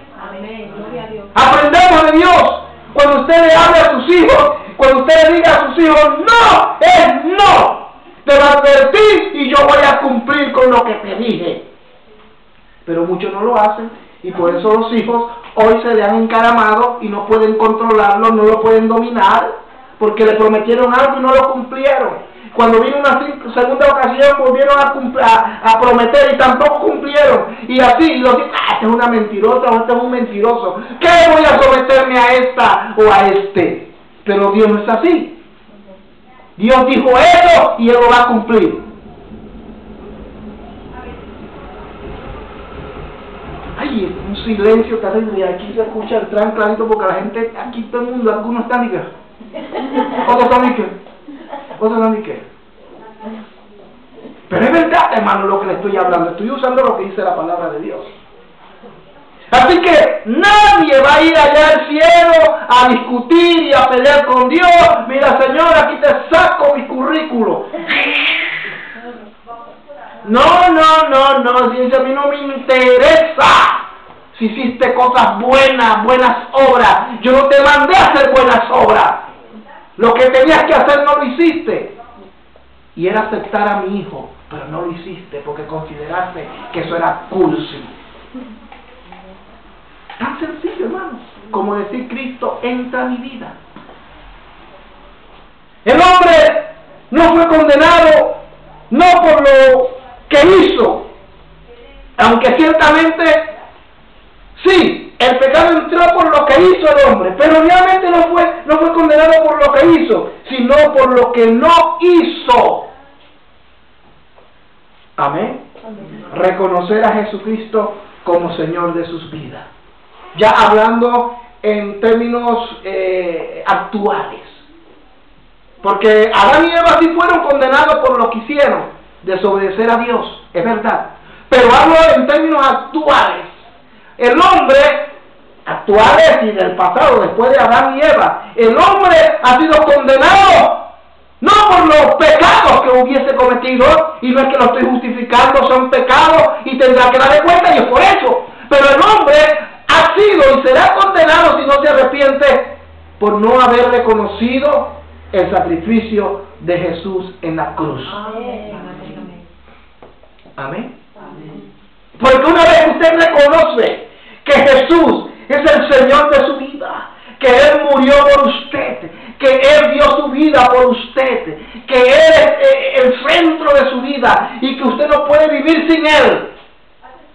Aprendemos de Dios. Cuando usted le hable a sus hijos, cuando usted le diga a sus hijos, no, es no. Te lo advertí y yo voy a cumplir con lo que te dije. Pero muchos no lo hacen y por eso los hijos hoy se le han encaramado y no pueden controlarlo, no lo pueden dominar, porque le prometieron algo y no lo cumplieron. Cuando vino una segunda ocasión volvieron a prometer y tampoco cumplieron. Y así, los dicen, esta es una mentirosa o este es un mentiroso. ¿Qué voy a someterme a esta o a este? Pero Dios no es así. Dios dijo eso y Él lo va a cumplir. Ay, un silencio terrible. Y aquí se escucha el tran clarito porque la gente, aquí todo el mundo, algunos están y que, otros están y que. Pero es verdad, hermano, lo que le estoy hablando. Estoy usando lo que dice la palabra de Dios. Así que nadie va a ir allá al cielo a discutir y a pelear con Dios. Mira, Señor, aquí te saco mi currículo. No, si a mí no me interesa si hiciste cosas buenas obras. Yo no te mandé a hacer buenas obras. Lo que tenías que hacer no lo hiciste. Y era aceptar a mi hijo, pero no lo hiciste porque consideraste que eso era cursi. Tan sencillo, hermano, como decir Cristo entra a mi vida. El hombre no fue condenado no por lo que hizo, aunque ciertamente sí, el pecado entró por lo que hizo el hombre, pero realmente no fue condenado por lo que hizo, sino por lo que no hizo. Amén. Reconocer a Jesucristo como Señor de sus vidas. Ya hablando en términos actuales. Porque Adán y Eva sí fueron condenados por lo que hicieron, desobedecer a Dios, es verdad. Pero hablo en términos actuales. El hombre, actuales y del pasado, después de Adán y Eva, el hombre ha sido condenado no por los pecados que hubiese cometido, y no es que lo estoy justificando, son pecados y tendrá que darle cuenta, y es por eso. Pero el hombre ha sido y será condenado si no se arrepiente por no haber reconocido el sacrificio de Jesús en la cruz. Amén. Porque una vez usted reconoce que Jesús es el Señor de su vida, que Él murió por usted, que Él dio su vida por usted, que Él es el centro de su vida y que usted no puede vivir sin Él,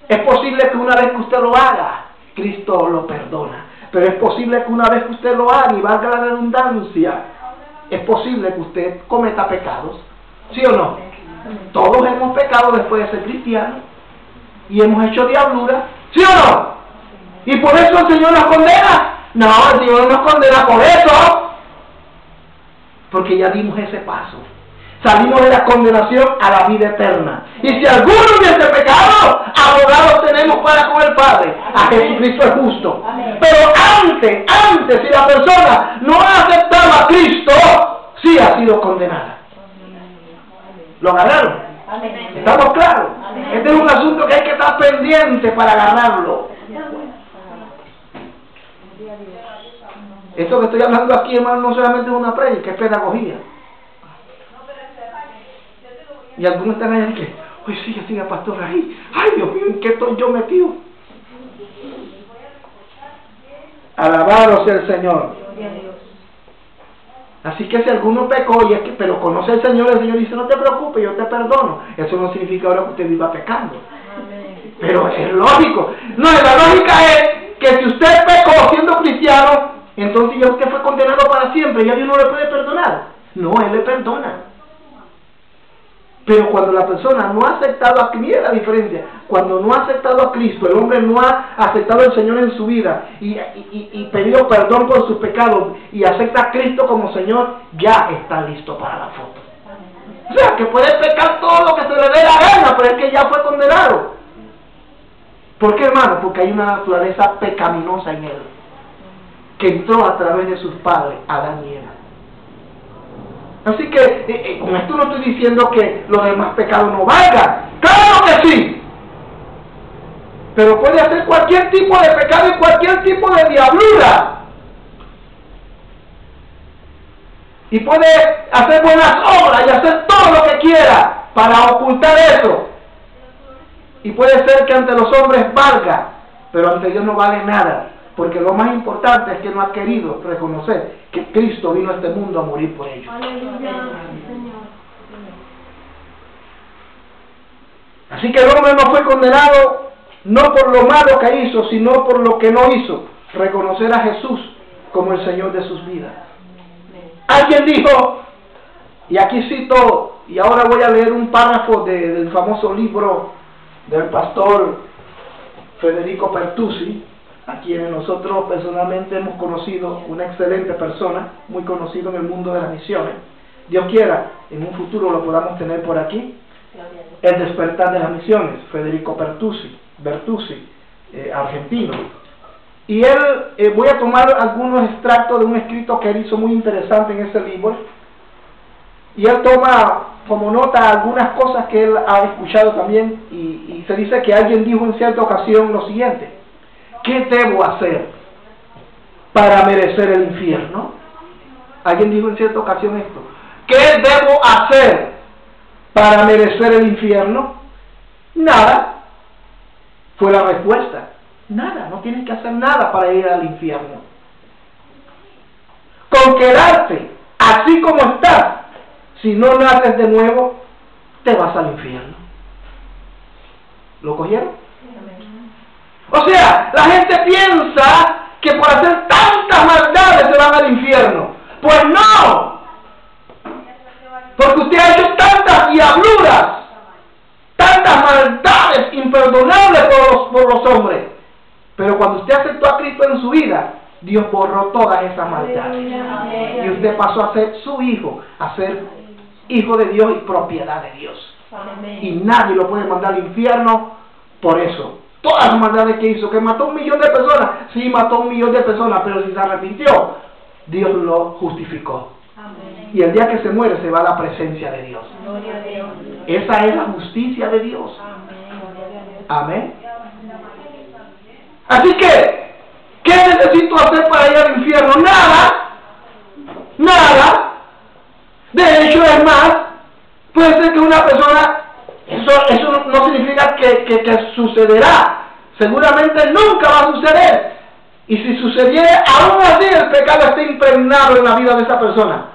es posible que una vez que usted lo haga, Cristo lo perdona. Pero es posible que una vez que usted lo haga, y valga la redundancia, es posible que usted cometa pecados. ¿Sí o no? Todos hemos pecado después de ser cristianos y hemos hecho diablura. ¿Sí o no? ¿Y por eso el Señor nos condena? No, el Señor no nos condena por eso, porque ya dimos ese paso. Salimos de la condenación a la vida eterna. Y si alguno hubiese pecado, abogados tenemos para con el Padre, a Jesucristo el justo. Pero antes, si la persona no ha aceptado a Cristo, sí ha sido condenada. ¿Lo agarraron? ¿Estamos claros? Este es un asunto que hay que estar pendiente para agarrarlo. Esto que estoy hablando aquí, hermano, no solamente es una predica, es pedagogía. Y algunos están ahí que, oye, siga, pastor, ahí. Ay, Dios mío, ¿en qué estoy yo metido? Alabado sea el Señor. Así que si alguno pecó, pero conoce al Señor, el Señor dice, no te preocupes, yo te perdono. Eso no significa ahora que usted viva pecando. Pero es lógico. No, la lógica es que si usted pecó siendo cristiano, entonces ya usted fue condenado para siempre, ya Dios no le puede perdonar. No, Él le perdona. Pero cuando la persona no ha aceptado a Cristo, mira la diferencia, cuando no ha aceptado a Cristo, el hombre no ha aceptado al Señor en su vida y pedido perdón por sus pecados y acepta a Cristo como Señor, ya está listo para la foto. O sea, que puede pecar todo lo que se le dé la gana, pero es que ya fue condenado. ¿Por qué, hermano? Porque hay una naturaleza pecaminosa en él, que entró a través de sus padres, Adán y Eva. Así que con esto no estoy diciendo que los demás pecados no valgan. ¡Claro que sí! Pero puede hacer cualquier tipo de pecado y cualquier tipo de diablura. Y puede hacer buenas obras y hacer todo lo que quiera para ocultar eso. Y puede ser que ante los hombres valga, pero ante Dios no vale nada. Porque lo más importante es que no ha querido reconocer que Cristo vino a este mundo a morir por ellos. Así que el hombre no fue condenado no por lo malo que hizo, sino por lo que no hizo. Reconocer a Jesús como el Señor de sus vidas. Alguien dijo, y aquí cito, y ahora voy a leer un párrafo del famoso libro del pastor Federico Pertusi, a quien nosotros personalmente hemos conocido, una excelente persona, muy conocido en el mundo de las misiones. Dios quiera, en un futuro lo podamos tener por aquí. El despertar de las misiones, Federico Bertuzzi, argentino. Y él, voy a tomar algunos extractos de un escrito que él hizo muy interesante en ese libro. Y él toma como nota algunas cosas que él ha escuchado también, y se dice que alguien dijo en cierta ocasión lo siguiente: ¿qué debo hacer para merecer el infierno? Alguien dijo en cierta ocasión esto: ¿qué debo hacer para merecer el infierno? Nada. Fue la respuesta. Nada, no tienes que hacer nada para ir al infierno. Con quedarte así como estás, si no naces de nuevo, te vas al infierno. ¿Lo cogieron? O sea, la gente piensa que por hacer tantas maldades se van al infierno. Pues no. Porque usted ha hecho tantas diabluras, tantas maldades imperdonables por los hombres. Pero cuando usted aceptó a Cristo en su vida, Dios borró todas esas maldades. Y usted pasó a ser su hijo, a ser hijo de Dios y propiedad de Dios. Y nadie lo puede mandar al infierno por eso. Todas las maldades que hizo, que mató 1 millón de personas, sí mató 1 millón de personas, pero si se arrepintió, Dios lo justificó. Amén. Y el día que se muere se va a la presencia de Dios. Esa es la justicia de Dios. Amén. Así que, ¿qué necesito hacer para ir al infierno? Nada. Nada. De hecho, es más, puede ser que una persona, eso no significa que sucederá. Seguramente nunca va a suceder. Y si sucediera, aún así el pecado está impregnado en la vida de esa persona.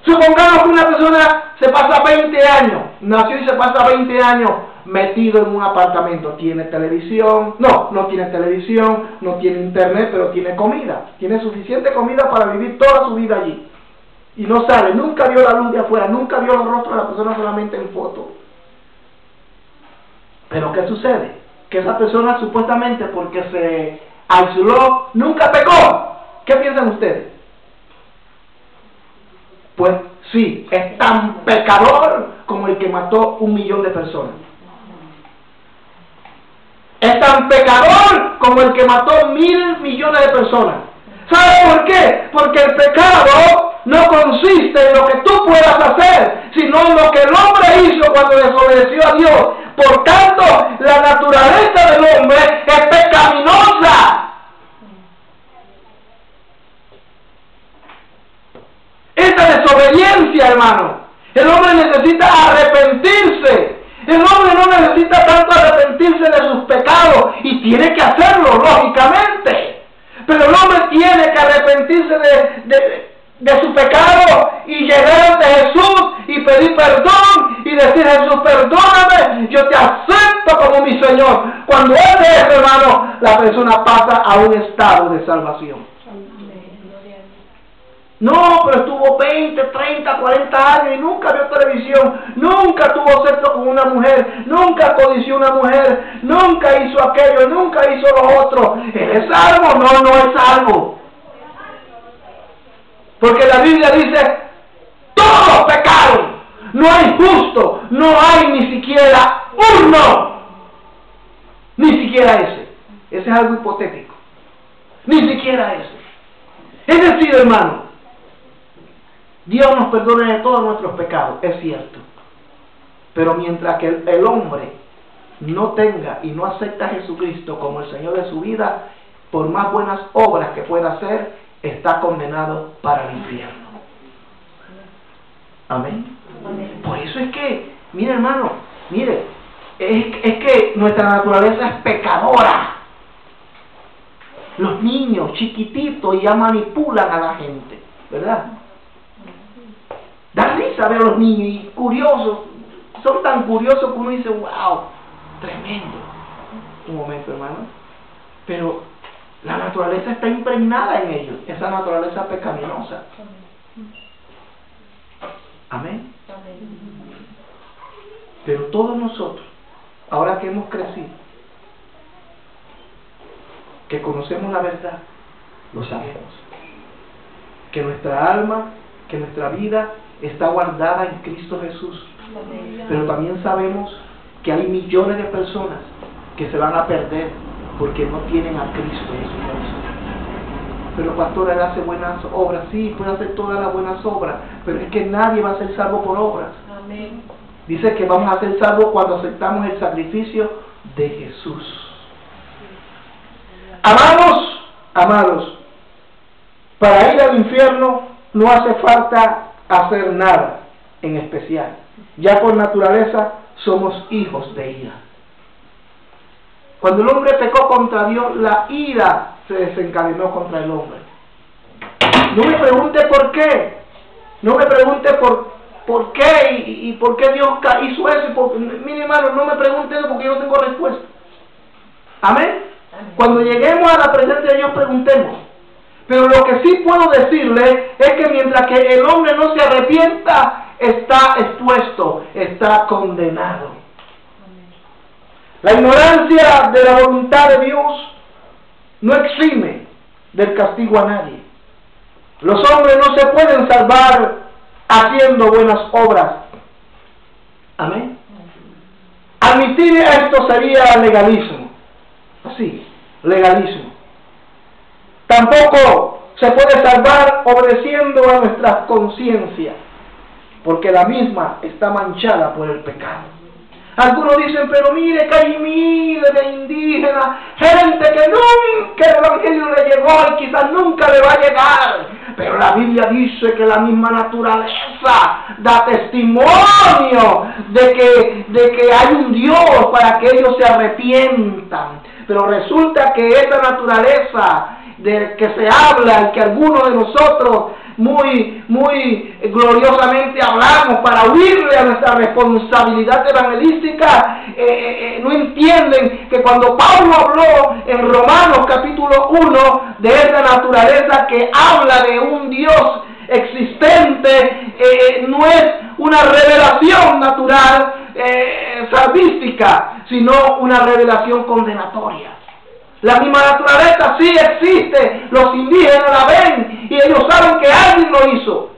Supongamos que una persona se pasa 20 años, nació y se pasa 20 años metido en un apartamento. Tiene televisión, no tiene televisión, no tiene internet, pero tiene comida. Tiene suficiente comida para vivir toda su vida allí. Y no sale, nunca vio la luz de afuera, nunca vio los rostros de la persona, solamente en foto. Pero ¿qué sucede? Que esa persona supuestamente porque se aisló, nunca pecó. ¿Qué piensan ustedes? Pues sí, es tan pecador como el que mató 1 millón de personas. Es tan pecador como el que mató 1.000 millones de personas. ¿Sabe por qué? Porque el pecado no consiste en lo que tú puedas hacer, sino en lo que el hombre hizo cuando desobedeció a Dios. Por tanto, la naturaleza del hombre es pecaminosa. Esa desobediencia, hermano. El hombre necesita arrepentirse. El hombre no necesita tanto arrepentirse de sus pecados, y tiene que hacerlo, lógicamente. Pero el hombre tiene que arrepentirse de su pecado y llegar ante Jesús y pedir perdón y decir: Jesús, perdóname, yo te acepto como mi Señor. Cuando Él es, hermano, la persona pasa a un estado de salvación. No, pero estuvo 20, 30, 40 años y nunca vio televisión, nunca tuvo sexo con una mujer, nunca codició una mujer, nunca hizo aquello, nunca hizo lo otro. ¿Él es salvo? No, no es salvo. Porque la Biblia dice: todos pecaron, no hay justo, no hay ni siquiera uno. Ni siquiera ese. Ese es algo hipotético. Ni siquiera ese. Es decir, hermano, Dios nos perdona de todos nuestros pecados, es cierto. Pero mientras que el hombre no tenga y no acepta a Jesucristo como el Señor de su vida, por más buenas obras que pueda hacer, está condenado para el infierno. Amén. Amén. Por eso es que, mire, hermano, mire, es que nuestra naturaleza es pecadora. Los niños chiquititos ya manipulan a la gente, ¿verdad? Da risa ver a los niños y curiosos. Son tan curiosos que uno dice: wow, tremendo. Un momento, hermano. Pero la naturaleza está impregnada en ellos, esa naturaleza pecaminosa. Amén. Pero todos nosotros, ahora que hemos crecido, que conocemos la verdad, lo sabemos. Que nuestra alma, que nuestra vida está guardada en Cristo Jesús. Pero también sabemos que hay millones de personas que se van a perder porque no tienen a Cristo en su corazón. Pero pastor, él hace buenas obras. Sí, puede hacer todas las buenas obras, pero es que nadie va a ser salvo por obras. Amén. Dice que vamos a ser salvos cuando aceptamos el sacrificio de Jesús. Amados, para ir al infierno no hace falta hacer nada en especial. Ya por naturaleza somos hijos de ira. Cuando el hombre pecó contra Dios, la ira se desencadenó contra el hombre. No me pregunte por qué. No me pregunte por ¿por qué? ¿Y por qué Dios hizo eso? Mire, hermano, no me pregunte eso porque yo no tengo respuesta. Amén. Cuando lleguemos a la presencia de Dios, preguntemos. Pero lo que sí puedo decirle es que mientras que el hombre no se arrepienta, está expuesto, está condenado. La ignorancia de la voluntad de Dios no exime del castigo a nadie. Los hombres no se pueden salvar haciendo buenas obras. Amén. Admitir esto sería legalismo. Así, legalismo. Tampoco se puede salvar obedeciendo a nuestra conciencia, porque la misma está manchada por el pecado. Algunos dicen, pero mire que hay miles de indígenas, gente que nunca el evangelio le llegó y quizás nunca le va a llegar. Pero la Biblia dice que la misma naturaleza da testimonio de que hay un Dios para que ellos se arrepientan. Pero resulta que esa naturaleza de que se habla y que algunos de nosotros muy gloriosamente hablamos para huirle a nuestra responsabilidad evangelística, no entienden que cuando Pablo habló en Romanos capítulo 1 de esa naturaleza que habla de un Dios existente, no es una revelación natural salvística, sino una revelación condenatoria. La misma naturaleza sí existe, los indígenas la ven y ellos saben que alguien lo hizo.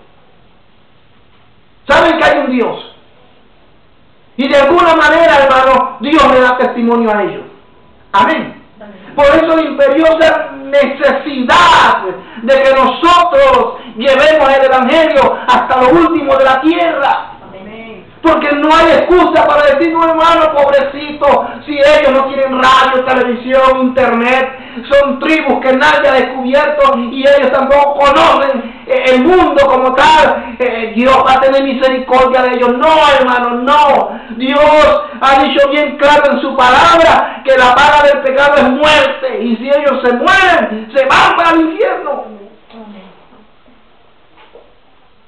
Saben que hay un Dios. Y de alguna manera, hermano, Dios le da testimonio a ellos. Amén. Por eso la imperiosa necesidad de que nosotros llevemos el evangelio hasta lo último de la tierra. Porque no hay excusa para decir, no, hermano, pobrecito, si ellos no tienen radio, televisión, internet, son tribus que nadie ha descubierto y ellos tampoco conocen el mundo como tal, Dios va a tener misericordia de ellos. No, hermano, no. Dios ha dicho bien claro en su palabra que la paga del pecado es muerte, y si ellos se mueren, se van para el infierno.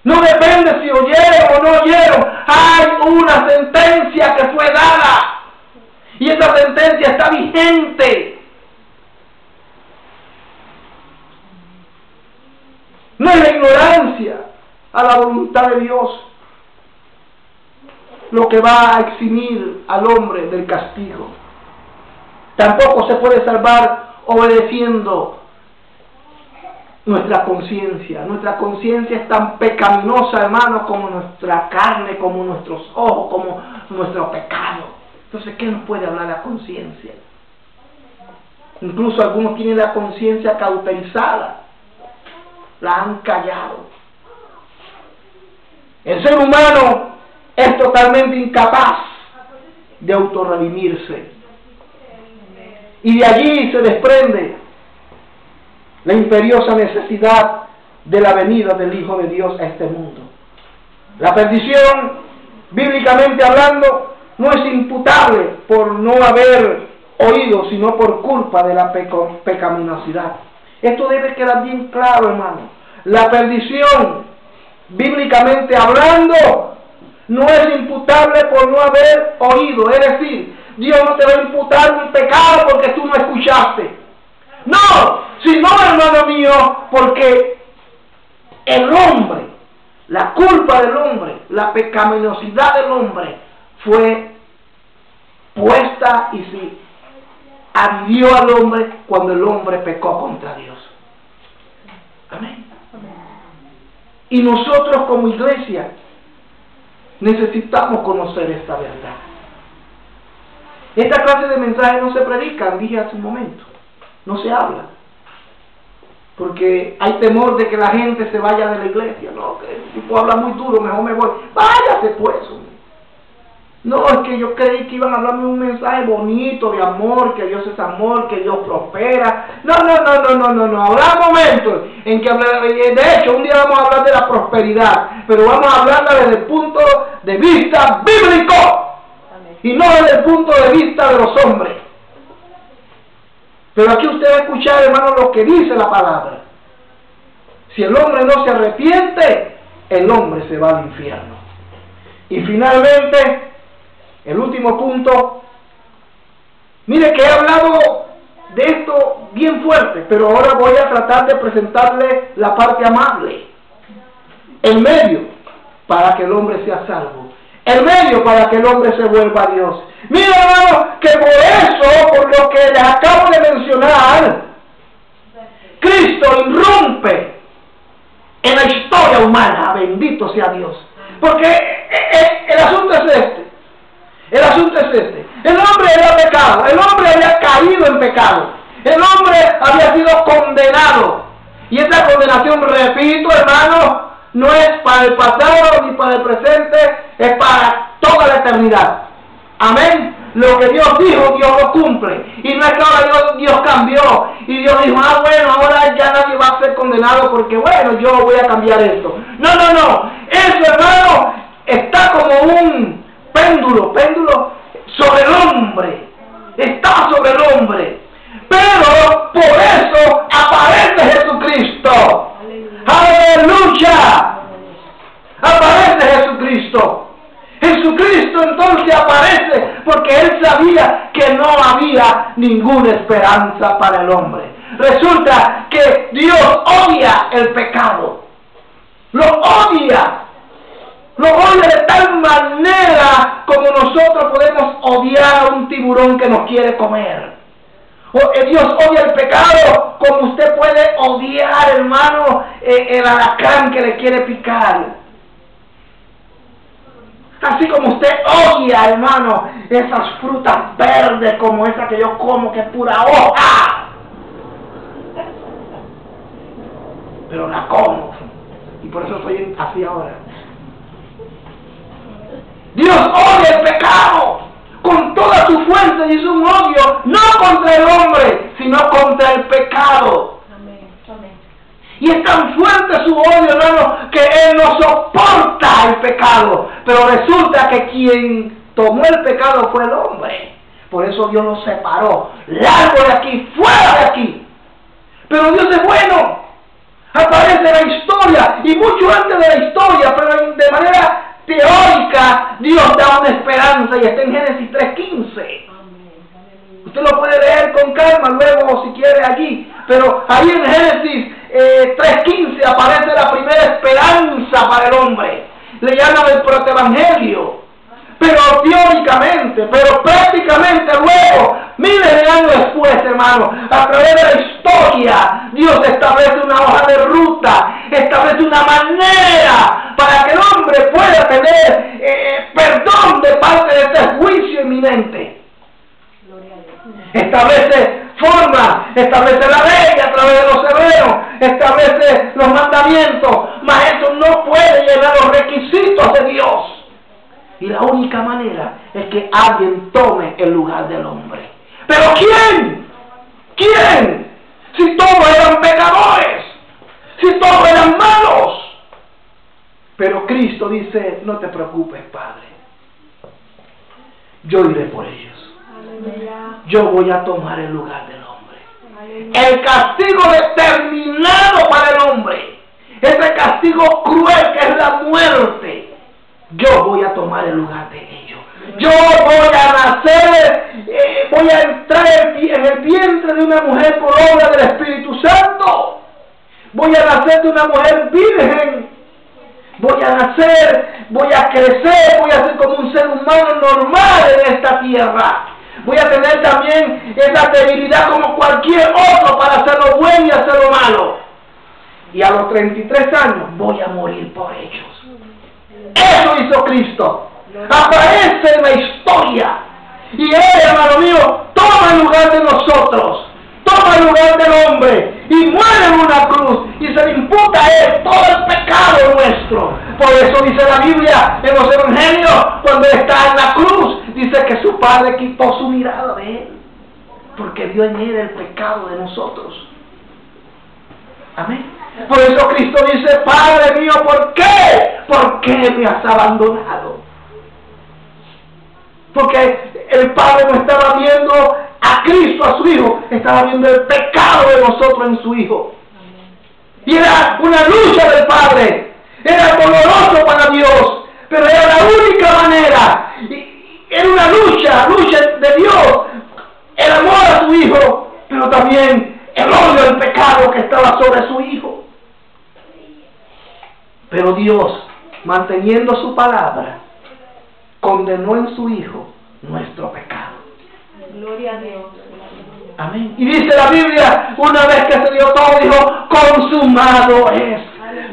No depende si oyeron o no oyeron. Hay una sentencia que fue dada. Y esa sentencia está vigente. No es la ignorancia a la voluntad de Dios lo que va a eximir al hombre del castigo. Tampoco se puede salvar obedeciendo nuestra conciencia. Nuestra conciencia es tan pecaminosa, hermano, como nuestra carne, como nuestros ojos, como nuestro pecado. Entonces, ¿qué nos puede hablar la conciencia? Incluso algunos tienen la conciencia cauterizada, la han callado. El ser humano es totalmente incapaz de autorredimirse, y de allí se desprende la imperiosa necesidad de la venida del Hijo de Dios a este mundo. La perdición, bíblicamente hablando, no es imputable por no haber oído, sino por culpa de la pecaminosidad. Esto debe quedar bien claro, hermano. La perdición, bíblicamente hablando, no es imputable por no haber oído. Es decir, Dios no te va a imputar un pecado porque tú no escuchaste. No, sino, hermano mío, porque el hombre, la culpa del hombre, la pecaminosidad del hombre fue puesta y se adhirió al hombre cuando el hombre pecó contra Dios. Amén. Y nosotros como iglesia necesitamos conocer esta verdad. Esta clase de mensajes no se predican, dije hace un momento. No se habla, porque hay temor de que la gente se vaya de la iglesia. No, que el tipo habla muy duro, mejor me voy. Váyase pues. No, es que yo creí que iban a hablarme un mensaje bonito de amor, que Dios es amor, que Dios prospera. No. Habrá momentos en que de hecho un día vamos a hablar de la prosperidad, pero vamos a hablarla desde el punto de vista bíblico y no desde el punto de vista de los hombres. Pero aquí usted va a escuchar, hermano, lo que dice la palabra. Si el hombre no se arrepiente, el hombre se va al infierno. Y finalmente, el último punto. Mire que he hablado de esto bien fuerte, pero ahora voy a tratar de presentarle la parte amable. El medio para que el hombre sea salvo. El medio para que el hombre se vuelva a Dios. Mira, hermano, que por eso, por lo que les acabo de mencionar, Cristo irrumpe en la historia humana. Bendito sea Dios. Porque el asunto es este. El asunto es este. El hombre había pecado. El hombre había caído en pecado. El hombre había sido condenado. Y esa condenación, repito, hermano, no es para el pasado ni para el presente, es para toda la eternidad. Amén. Lo que Dios dijo, Dios lo cumple. Y no es que ahora Dios cambió. Y Dios dijo, bueno, ahora ya nadie va a ser condenado porque, bueno, yo voy a cambiar esto. No, no, no. Eso, hermano, está como un péndulo sobre el hombre. Está sobre el hombre. Pero por eso aparece Jesucristo. ¡Aleluya! Aparece Jesucristo. Jesucristo entonces aparece porque Él sabía que no había ninguna esperanza para el hombre. Resulta que Dios odia el pecado. Lo odia. Lo odia de tal manera como nosotros podemos odiar a un tiburón que nos quiere comer. Dios odia el pecado como usted puede odiar, hermano, el alacrán que le quiere picar. Así como usted odia, hermano, esas frutas verdes como esa que yo como, que es pura hoja. Pero la como. Y por eso soy así ahora. Dios odia el pecado con toda su fuerza, y es un odio no contra el hombre, sino contra el pecado. Amén. Amén. Y es tan fuerte su odio, hermano, que Él no soporta el pecado. Pero resulta que quien tomó el pecado fue el hombre. Por eso Dios lo separó. Largo de aquí, fuera de aquí. Pero Dios es bueno. Aparece la historia, y mucho antes de la historia, pero de manera teórica, Dios da una esperanza, y está en Génesis 3:15. Usted lo puede leer con calma luego si quiere allí, pero ahí en Génesis 3:15 aparece la primera esperanza para el hombre. Le llaman el protoevangelio, pero teóricamente, pero prácticamente luego, miles de años después, hermano, a través de la historia, Dios establece una hoja de ruta, establece una manera para que el hombre pueda tener perdón de parte de este juicio inminente. Establece forma, establece la ley a través de los hebreos, establece los mandamientos, mas eso no puede llenar los requisitos de Dios. Y la única manera es que alguien tome el lugar del hombre. ¿Pero quién? ¿Quién? Si todos eran pecadores, si todos eran malos. Pero Cristo dice, no te preocupes, Padre. Yo iré por ellos. Yo voy a tomar el lugar del hombre. El castigo determinado para el hombre, ese castigo cruel que es la muerte, yo voy a tomar el lugar de ellos. Yo voy a nacer, voy a entrar en el vientre de una mujer por obra del Espíritu Santo. Voy a nacer de una mujer virgen. Voy a nacer, voy a crecer, voy a ser como un ser humano normal en esta tierra. Voy a tener también esa debilidad como cualquier otro para hacer lo bueno y hacer lo malo. Y a los 33 años voy a morir por ellos. Eso hizo Cristo. Aparece en la historia. Y Él, hermano mío, toma el lugar de nosotros. Toma el lugar del hombre. Y muere en una cruz. Y se le imputa a Él todo el pecado nuestro. Por eso dice la Biblia en los evangelios, cuando Él está en la cruz, dice que su Padre quitó su mirada de Él. Porque vio en Él el pecado de nosotros. Amén. Por eso Cristo dice, Padre mío, ¿por qué? ¿Por qué me has abandonado? Porque el Padre no estaba viendo a Cristo, a su Hijo, estaba viendo el pecado de nosotros en su Hijo. Y era una lucha del Padre, era doloroso para Dios, pero era la única lucha, era una lucha de Dios, el amor a su Hijo, pero también el odio al pecado que estaba sobre su Hijo. Pero Dios, manteniendo su palabra, condenó en su Hijo nuestro pecado. Gloria a Dios. Amén. Y dice la Biblia, una vez que se dio todo, dijo, consumado es.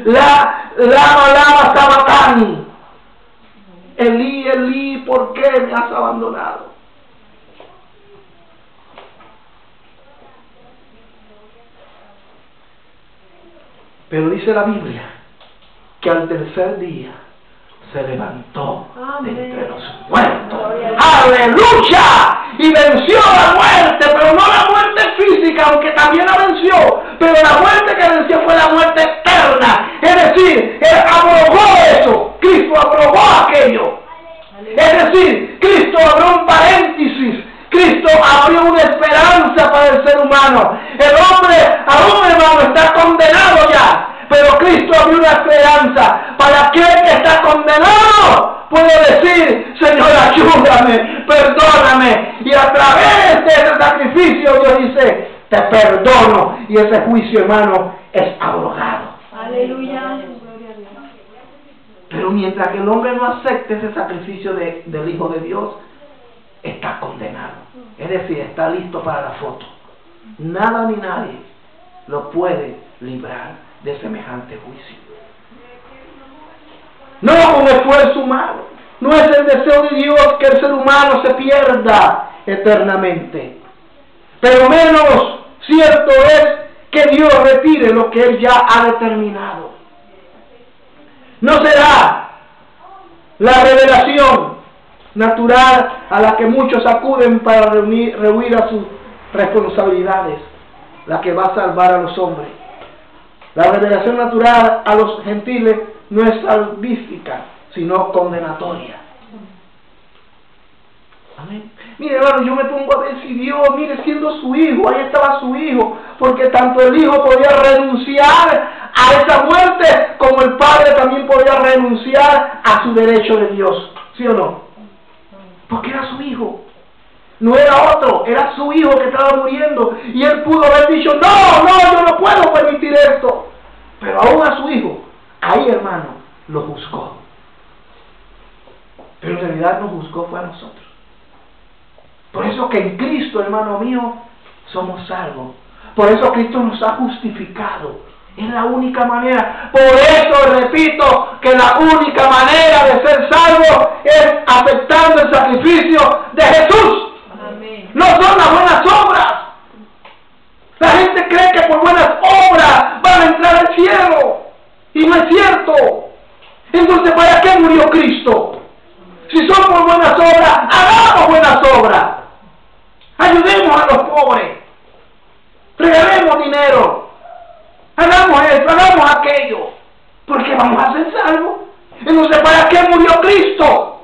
Lama sabatán. Elí, Elí, ¿por qué me has abandonado? Pero dice la Biblia que al tercer día se levantó de entre los muertos. ¡Aleluya! Y venció la muerte, pero no la muerte física, aunque también la venció. Pero la muerte que venció fue la muerte eterna. Es decir, Él abrogó eso. Cristo abrogó aquello. Es decir, Cristo abrió un paréntesis. Cristo abrió una esperanza para el ser humano. El hombre, aún hermano, está condenado ya. Pero Cristo abrió una esperanza para aquel que está condenado. Puede decir, Señor, ayúdame, perdóname. Y a través de ese sacrificio Dios dice, te perdono. Y ese juicio, hermano, es abrogado. Aleluya. Pero mientras que el hombre no acepte ese sacrificio del Hijo de Dios, está condenado. Es decir, está listo para la foto. Nada ni nadie lo puede librar de semejante juicio. No un esfuerzo humano. No es el deseo de Dios que el ser humano se pierda eternamente. Pero menos cierto es que Dios retire lo que Él ya ha determinado. No será la revelación natural a la que muchos acuden para rehuir a sus responsabilidades la que va a salvar a los hombres. La revelación natural a los gentiles no es salvífica, sino condenatoria. Amén. Mire, hermano, yo me pongo a ver si Dios, mire, siendo su Hijo, ahí estaba su Hijo, porque tanto el Hijo podía renunciar a esa muerte, como el Padre también podía renunciar a su derecho de Dios. ¿Sí o no? Porque era su Hijo. No era otro, era su Hijo que estaba muriendo. Y Él pudo haber dicho, no, yo no puedo permitir esto. Pero aún a su Hijo, ahí, hermano, lo juzgó. Pero en realidad no juzgó, fue a nosotros. Por eso que en Cristo, hermano mío, somos salvos. Por eso Cristo nos ha justificado. Es la única manera. Por eso repito que la única manera de ser salvo es aceptando el sacrificio de Jesús. Amén. No son las buenas obras. La gente cree que por buenas obras van a entrar al cielo. Y no es cierto. Entonces, ¿para qué murió Cristo? Si son por buenas obras, hagamos buenas obras. Ayudemos a los pobres. Regalemos dinero. Hagamos esto, hagamos aquello. Porque vamos a ser salvos. Entonces, ¿para qué murió Cristo?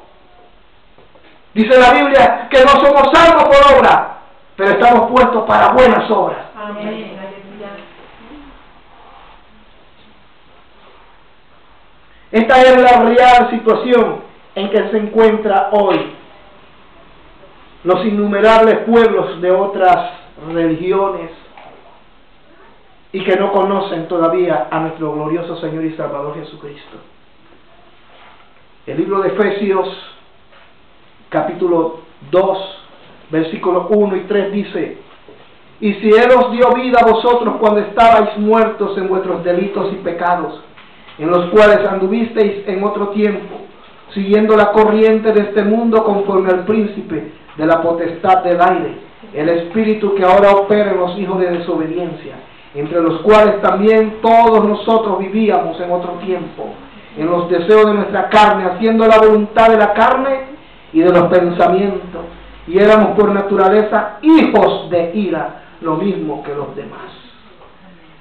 Dice la Biblia que no somos salvos por obra, pero estamos puestos para buenas obras. Amén. Esta es la real situación en que se encuentra hoy los innumerables pueblos de otras religiones y que no conocen todavía a nuestro glorioso Señor y Salvador Jesucristo. El libro de Efesios, capítulo 2, versículos 1 y 3 dice: y si Él os dio vida a vosotros cuando estabais muertos en vuestros delitos y pecados, en los cuales anduvisteis en otro tiempo, siguiendo la corriente de este mundo conforme al príncipe de la potestad del aire, el espíritu que ahora opera en los hijos de desobediencia, entre los cuales también todos nosotros vivíamos en otro tiempo, en los deseos de nuestra carne, haciendo la voluntad de la carne y de los pensamientos, y éramos por naturaleza hijos de ira, lo mismo que los demás.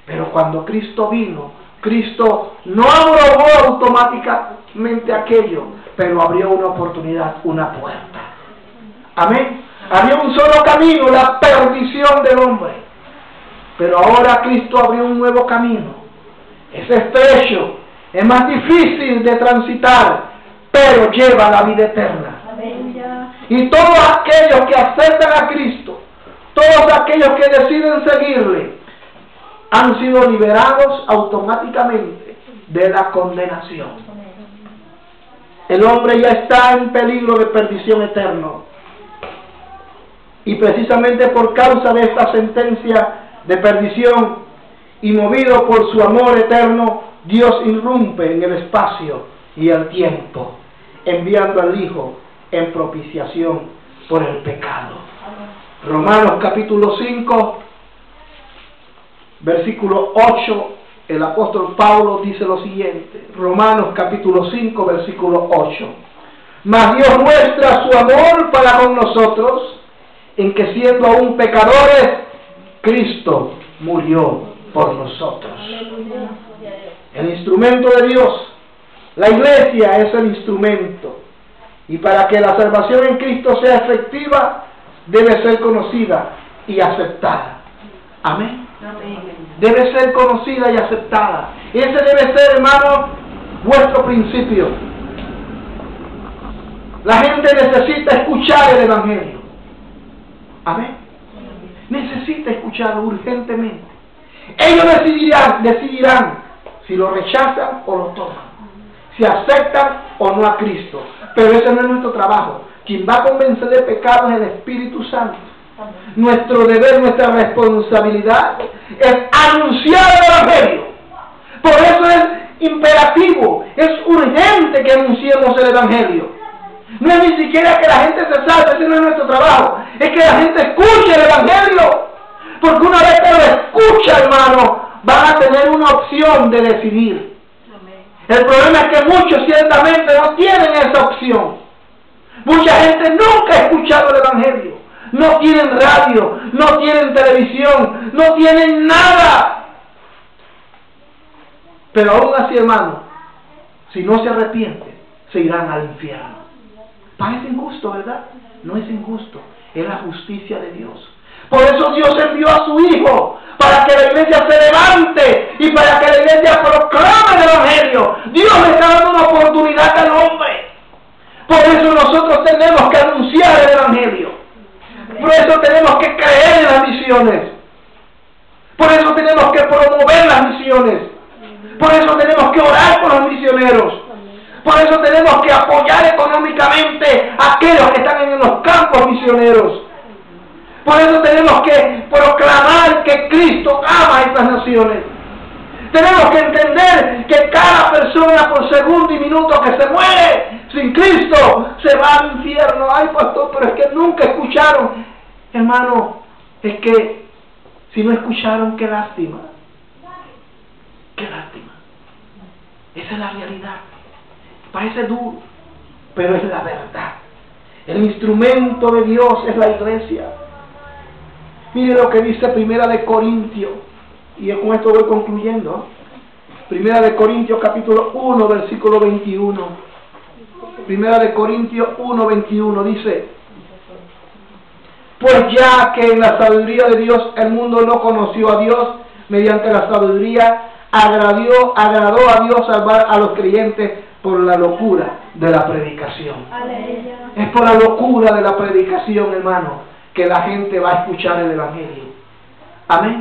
Pero cuando Cristo vino, Cristo no abrogó automáticamente aquello, pero abrió una oportunidad, una puerta. Amén. Había un solo camino, la perdición del hombre. Pero ahora Cristo abrió un nuevo camino. Es estrecho, es más difícil de transitar, pero lleva a la vida eterna. Y todos aquellos que aceptan a Cristo, todos aquellos que deciden seguirle, han sido liberados automáticamente de la condenación. El hombre ya está en peligro de perdición eterna. Y precisamente por causa de esta sentencia de perdición y movido por su amor eterno, Dios irrumpe en el espacio y el tiempo, enviando al Hijo en propiciación por el pecado. Romanos capítulo 5, versículo 8, el apóstol Pablo dice lo siguiente. Romanos capítulo 5, versículo 8. Mas Dios muestra su amor para con nosotros, en que siendo aún pecadores, Cristo murió por nosotros. El instrumento de Dios, la iglesia es el instrumento. Y para que la salvación en Cristo sea efectiva, debe ser conocida y aceptada. Amén. Debe ser conocida y aceptada. Ese debe ser, hermano, vuestro principio. La gente necesita escuchar el Evangelio. Amén. Necesita escucharlo urgentemente. Ellos decidirán si lo rechazan o lo toman, si aceptan o no a Cristo. Pero ese no es nuestro trabajo. Quien va a convencer de pecado es el Espíritu Santo. Nuestro deber, nuestra responsabilidad es anunciar el Evangelio. Por eso es imperativo, es urgente que anunciemos el Evangelio. No es ni siquiera que la gente se salve, ese no es nuestro trabajo. Es que la gente escuche el Evangelio. Porque una vez que lo escucha, hermano, van a tener una opción de decidir. El problema es que muchos ciertamente no tienen esa opción. Mucha gente nunca ha escuchado el Evangelio. No tienen radio, no tienen televisión, no tienen nada. Pero aún así, hermano, si no se arrepienten, se irán al infierno. Parece injusto, ¿verdad? No es injusto, es la justicia de Dios. Por eso Dios envió a su Hijo, para que la iglesia se levante y para que la iglesia proclame el Evangelio. Dios le está dando una oportunidad al hombre. Por eso nosotros tenemos que anunciar el Evangelio. Por eso tenemos que creer en las misiones. Por eso tenemos que promover las misiones. Por eso tenemos que orar por los misioneros. Por eso tenemos que apoyar económicamente a aquellos que están en los campos misioneros. Por eso tenemos que proclamar que Cristo ama a estas naciones. Tenemos que entender que cada persona por segundo y minuto que se muere sin Cristo se va al infierno. Ay, pastor, pero es que nunca escucharon. Hermano, es que si no escucharon, qué lástima. Qué lástima. Esa es la realidad. Parece duro, pero es la verdad. El instrumento de Dios es la iglesia. Mire lo que dice Primera de Corintios, y con esto voy concluyendo. Primera de Corintios capítulo 1, versículo 21. Primera de Corintios 1, 21 dice: pues ya que en la sabiduría de Dios el mundo no conoció a Dios, mediante la sabiduría agradó a Dios salvar a los creyentes por la locura de la predicación. Aleluya. Es por la locura de la predicación, hermano, que la gente va a escuchar el Evangelio. Amén.